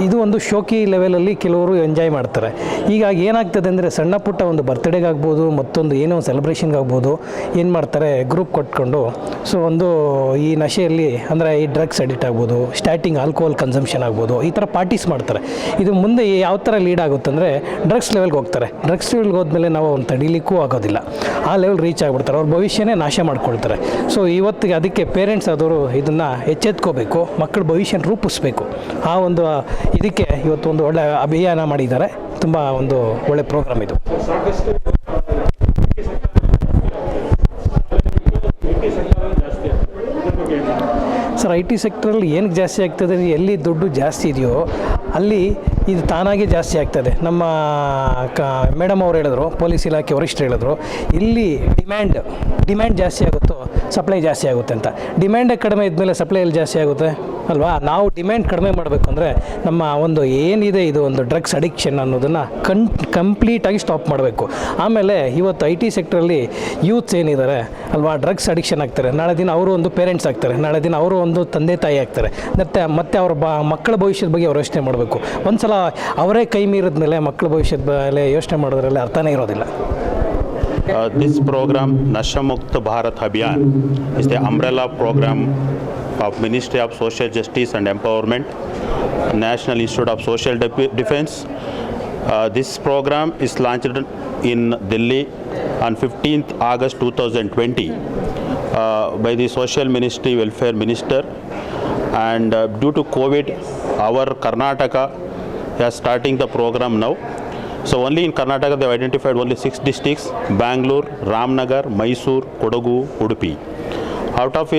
ಇದು ಒಂದು ಶೋಕಿ ಲೆವೆಲಲ್ಲಿ ಕೆಲವರು ಎಂಜಾಯ್ ಮಾಡ್ತಾರೆ. ಹೀಗಾಗಿ ಏನಾಗ್ತದೆ ಅಂದರೆ ಸಣ್ಣ ಪುಟ್ಟ ಒಂದು ಬರ್ತ್ಡೇಗಾಗ್ಬೋದು, ಮತ್ತೊಂದು ಏನೋ ಸೆಲೆಬ್ರೇಷನ್ಗಾಗ್ಬೋದು, ಏನು ಮಾಡ್ತಾರೆ ಗ್ರೂಪ್ ಕೊಟ್ಕೊಂಡು ಸೊ ಒಂದು ಈ ನಶೆಯಲ್ಲಿ ಅಂದರೆ ಈ ಡ್ರಗ್ಸ್ ಅಡಿಕ್ಟ್ ಆಗ್ಬೋದು, ಸ್ಟಾರ್ಟಿಂಗ್ ಆಲ್ಕೋಹಾಲ್ ಕನ್ಸಂಪ್ಷನ್ ಆಗ್ಬೋದು, ಈ ಥರ ಪಾರ್ಟೀಸ್ ಮಾಡ್ತಾರೆ. ಇದು ಮುಂದೆ ಯಾವ ಥರ ಲೀಡ್ ಆಗುತ್ತೆ ಅಂದರೆ ಡ್ರಗ್ಸ್ ಲೆವೆಲ್ಗೆ ಹೋಗ್ತಾರೆ. ಡ್ರಗ್ಸ್ ಲೆವೆಲ್ಗೆ ಹೋದ್ಮೇಲೆ ನಾವು ಅವ್ನು ತಡೀಲಿಕ್ಕೂ ಆಗೋದಿಲ್ಲ. ಆ ಲೆವೆಲ್ ರೀಚ್ ಆಗಿಬಿಡ್ತಾರೆ. ಅವ್ರ ಭವಿಷ್ಯನೇ ನಾಶ ಮಾಡ್ಕೊಳ್ತಾರೆ. ಸೊ ಇವತ್ತಿಗೆ ಅದಕ್ಕೆ ಪೇರೆಂಟ್ಸ್ ಆದವರು ಇದನ್ನು ಎಚ್ಚೆತ್ಕೋಬೇಕು, ಮಕ್ಕಳ ಭವಿಷ್ಯನ ರೂಪಿಸ್ಬೇಕು. ಆ ಒಂದು ಇದಕ್ಕೆ ಇವತ್ತು ಒಂದು ಒಳ್ಳೆ ಅಭಿಯಾನ ಮಾಡಿದ್ದಾರೆ. ತುಂಬ ಒಂದು ಒಳ್ಳೆ ಪ್ರೋಗ್ರಾಮ್ ಇದು. ಸರ್, IT ಸೆಕ್ಟ್ರಲ್ಲಿ ಏನಕ್ಕೆ ಜಾಸ್ತಿ ಆಗ್ತದೆ, ಎಲ್ಲಿ ದುಡ್ಡು ಜಾಸ್ತಿ ಇದೆಯೋ ಅಲ್ಲಿ ಇದು ತಾನಾಗೆ ಜಾಸ್ತಿ ಆಗ್ತದೆ. ನಮ್ಮ ಮೇಡಮ್ ಅವ್ರು ಹೇಳಿದ್ರು, ಪೊಲೀಸ್ ಇಲಾಖೆ ವರಿಷ್ಠರು ಹೇಳಿದ್ರು, ಇಲ್ಲಿ ಡಿಮ್ಯಾಂಡ್ ಜಾಸ್ತಿ ಆಗುತ್ತೋ ಸಪ್ಲೈ ಜಾಸ್ತಿ ಆಗುತ್ತೆ ಅಂತ. ಡಿಮ್ಯಾಂಡೇ ಕಡಿಮೆ ಇದ್ಮೇಲೆ ಸಪ್ಲೈ ಎಲ್ಲಿ ಜಾಸ್ತಿ ಆಗುತ್ತೆ ಅಲ್ವಾ? ನಾವು ಡಿಮ್ಯಾಂಡ್ ಕಡಿಮೆ ಮಾಡಬೇಕು ಅಂದರೆ ನಮ್ಮ ಒಂದು ಏನಿದೆ ಇದು ಒಂದು ಡ್ರಗ್ಸ್ ಅಡಿಕ್ಷನ್ ಅನ್ನೋದನ್ನು ಕಂಪ್ಲೀಟಾಗಿ ಸ್ಟಾಪ್ ಮಾಡಬೇಕು. ಆಮೇಲೆ ಇವತ್ತು IT ಸೆಕ್ಟ್ರಲ್ಲಿ ಯೂತ್ಸ್ ಏನಿದ್ದಾರೆ ಅಲ್ವಾ, ಡ್ರಗ್ಸ್ ಅಡಿಕ್ಷನ್ ಆಗ್ತಾರೆ. ನಾಳೆ ದಿನ ಅವರು ಒಂದು ಪೇರೆಂಟ್ಸ್ ಆಗ್ತಾರೆ, ನಾಳೆ ದಿನ ಅವರು ಒಂದು ತಂದೆ ತಾಯಿ ಆಗ್ತಾರೆ. ಮತ್ತೆ ಅವ್ರ ಮಕ್ಕಳ ಭವಿಷ್ಯದ ಬಗ್ಗೆ ಅವ್ರು ಯೋಚನೆ ಮಾಡಬೇಕು. ಒಂದು ಸಲ ಅವರೇ ಕೈ ಮೀರಿದ ಮೇಲೆ ಮಕ್ಕಳ ಭವಿಷ್ಯದ ಮೇಲೆ ಯೋಚನೆ ಮಾಡೋದ್ರಲ್ಲಿ ಅರ್ಥನೇ ಇರೋದಿಲ್ಲ. This program, Nasha Mukta Bharat Abhiyan, is the umbrella program of Ministry of Social Justice and Empowerment, National Institute of Social Defense. This program is launched in Delhi on 15th August 2020 by the Social Ministry Welfare Minister, and due to COVID, our Karnataka is starting the program now. So only in Karnataka they have identified only 6 districts: Bangalore, Ramnagar, Mysore, Kodagu, Udupi. Out of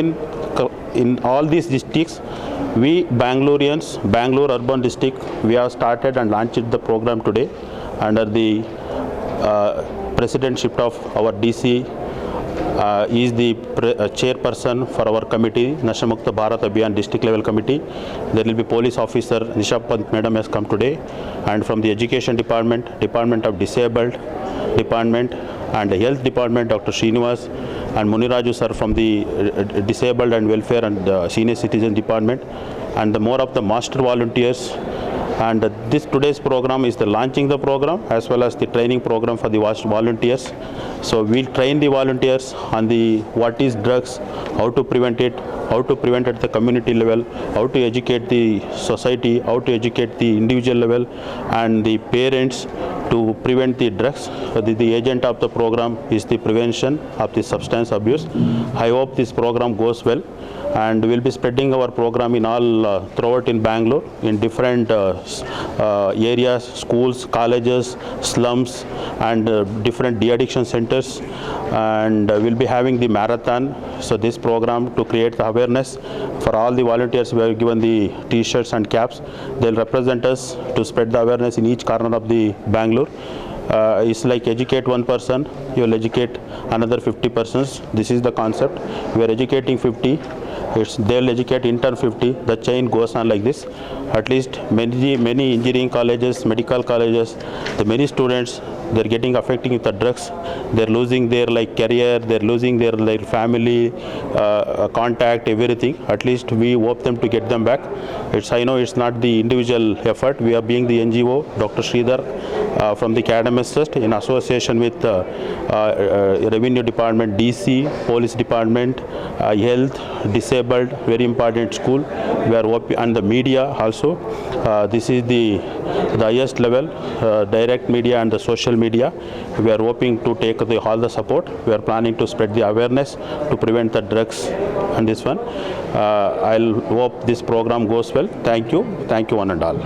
in all these districts, we Bangaloreans, Bangalore Urban District, we have started and launched the program today under the presidentship of our DC. Is the chairperson for our committee, Nasha Mukta Bharat Abhiyan district level committee. There will be police officer Nisha Pant madam has come today, and from the education department, Department of Disabled Department, and the health department, Dr. Srinivas and Muniraju sir from the disabled and welfare and senior citizen department, and the more of the master volunteers. And this today's program is the launching the program as well as the training program for the volunteers. So we'll train the volunteers on the what is drugs, how to prevent it, how to prevent at the community level, how to educate the society, how to educate the individual level and the parents to prevent the drugs. The agent of the program is the prevention of the substance abuse. I hope this program goes well, and we'll be spreading our program in all throughout in Bangalore in different areas, schools, colleges, slums, and different de-addiction centers, and we'll be having the marathon. So this program to create the awareness for all the volunteers, we have given the t-shirts and caps. They'll represent us to spread the awareness in each corner of the Bangalore. It's like educate one person, you will educate another 50 persons. This is the concept. We are educating 50, they'll educate in turn 50. The chain goes on like this. At least many engineering colleges, medical colleges, the many students, they're getting affecting with the drugs. They're losing their like career, they're losing their like family contact, everything. At least we hope them to get them back. I know it's not the individual effort. We are being the NGO, Dr. Sridhar from the Academic Trust in association with Revenue Department, DC, Police Department, Health, Disabled, very important school. We are working and the media also. This is the highest level, direct media and the social media. We are hoping to take all the support. We are planning to spread the awareness to prevent the drugs and this one. I'll hope this program goes well. Thank you one and all.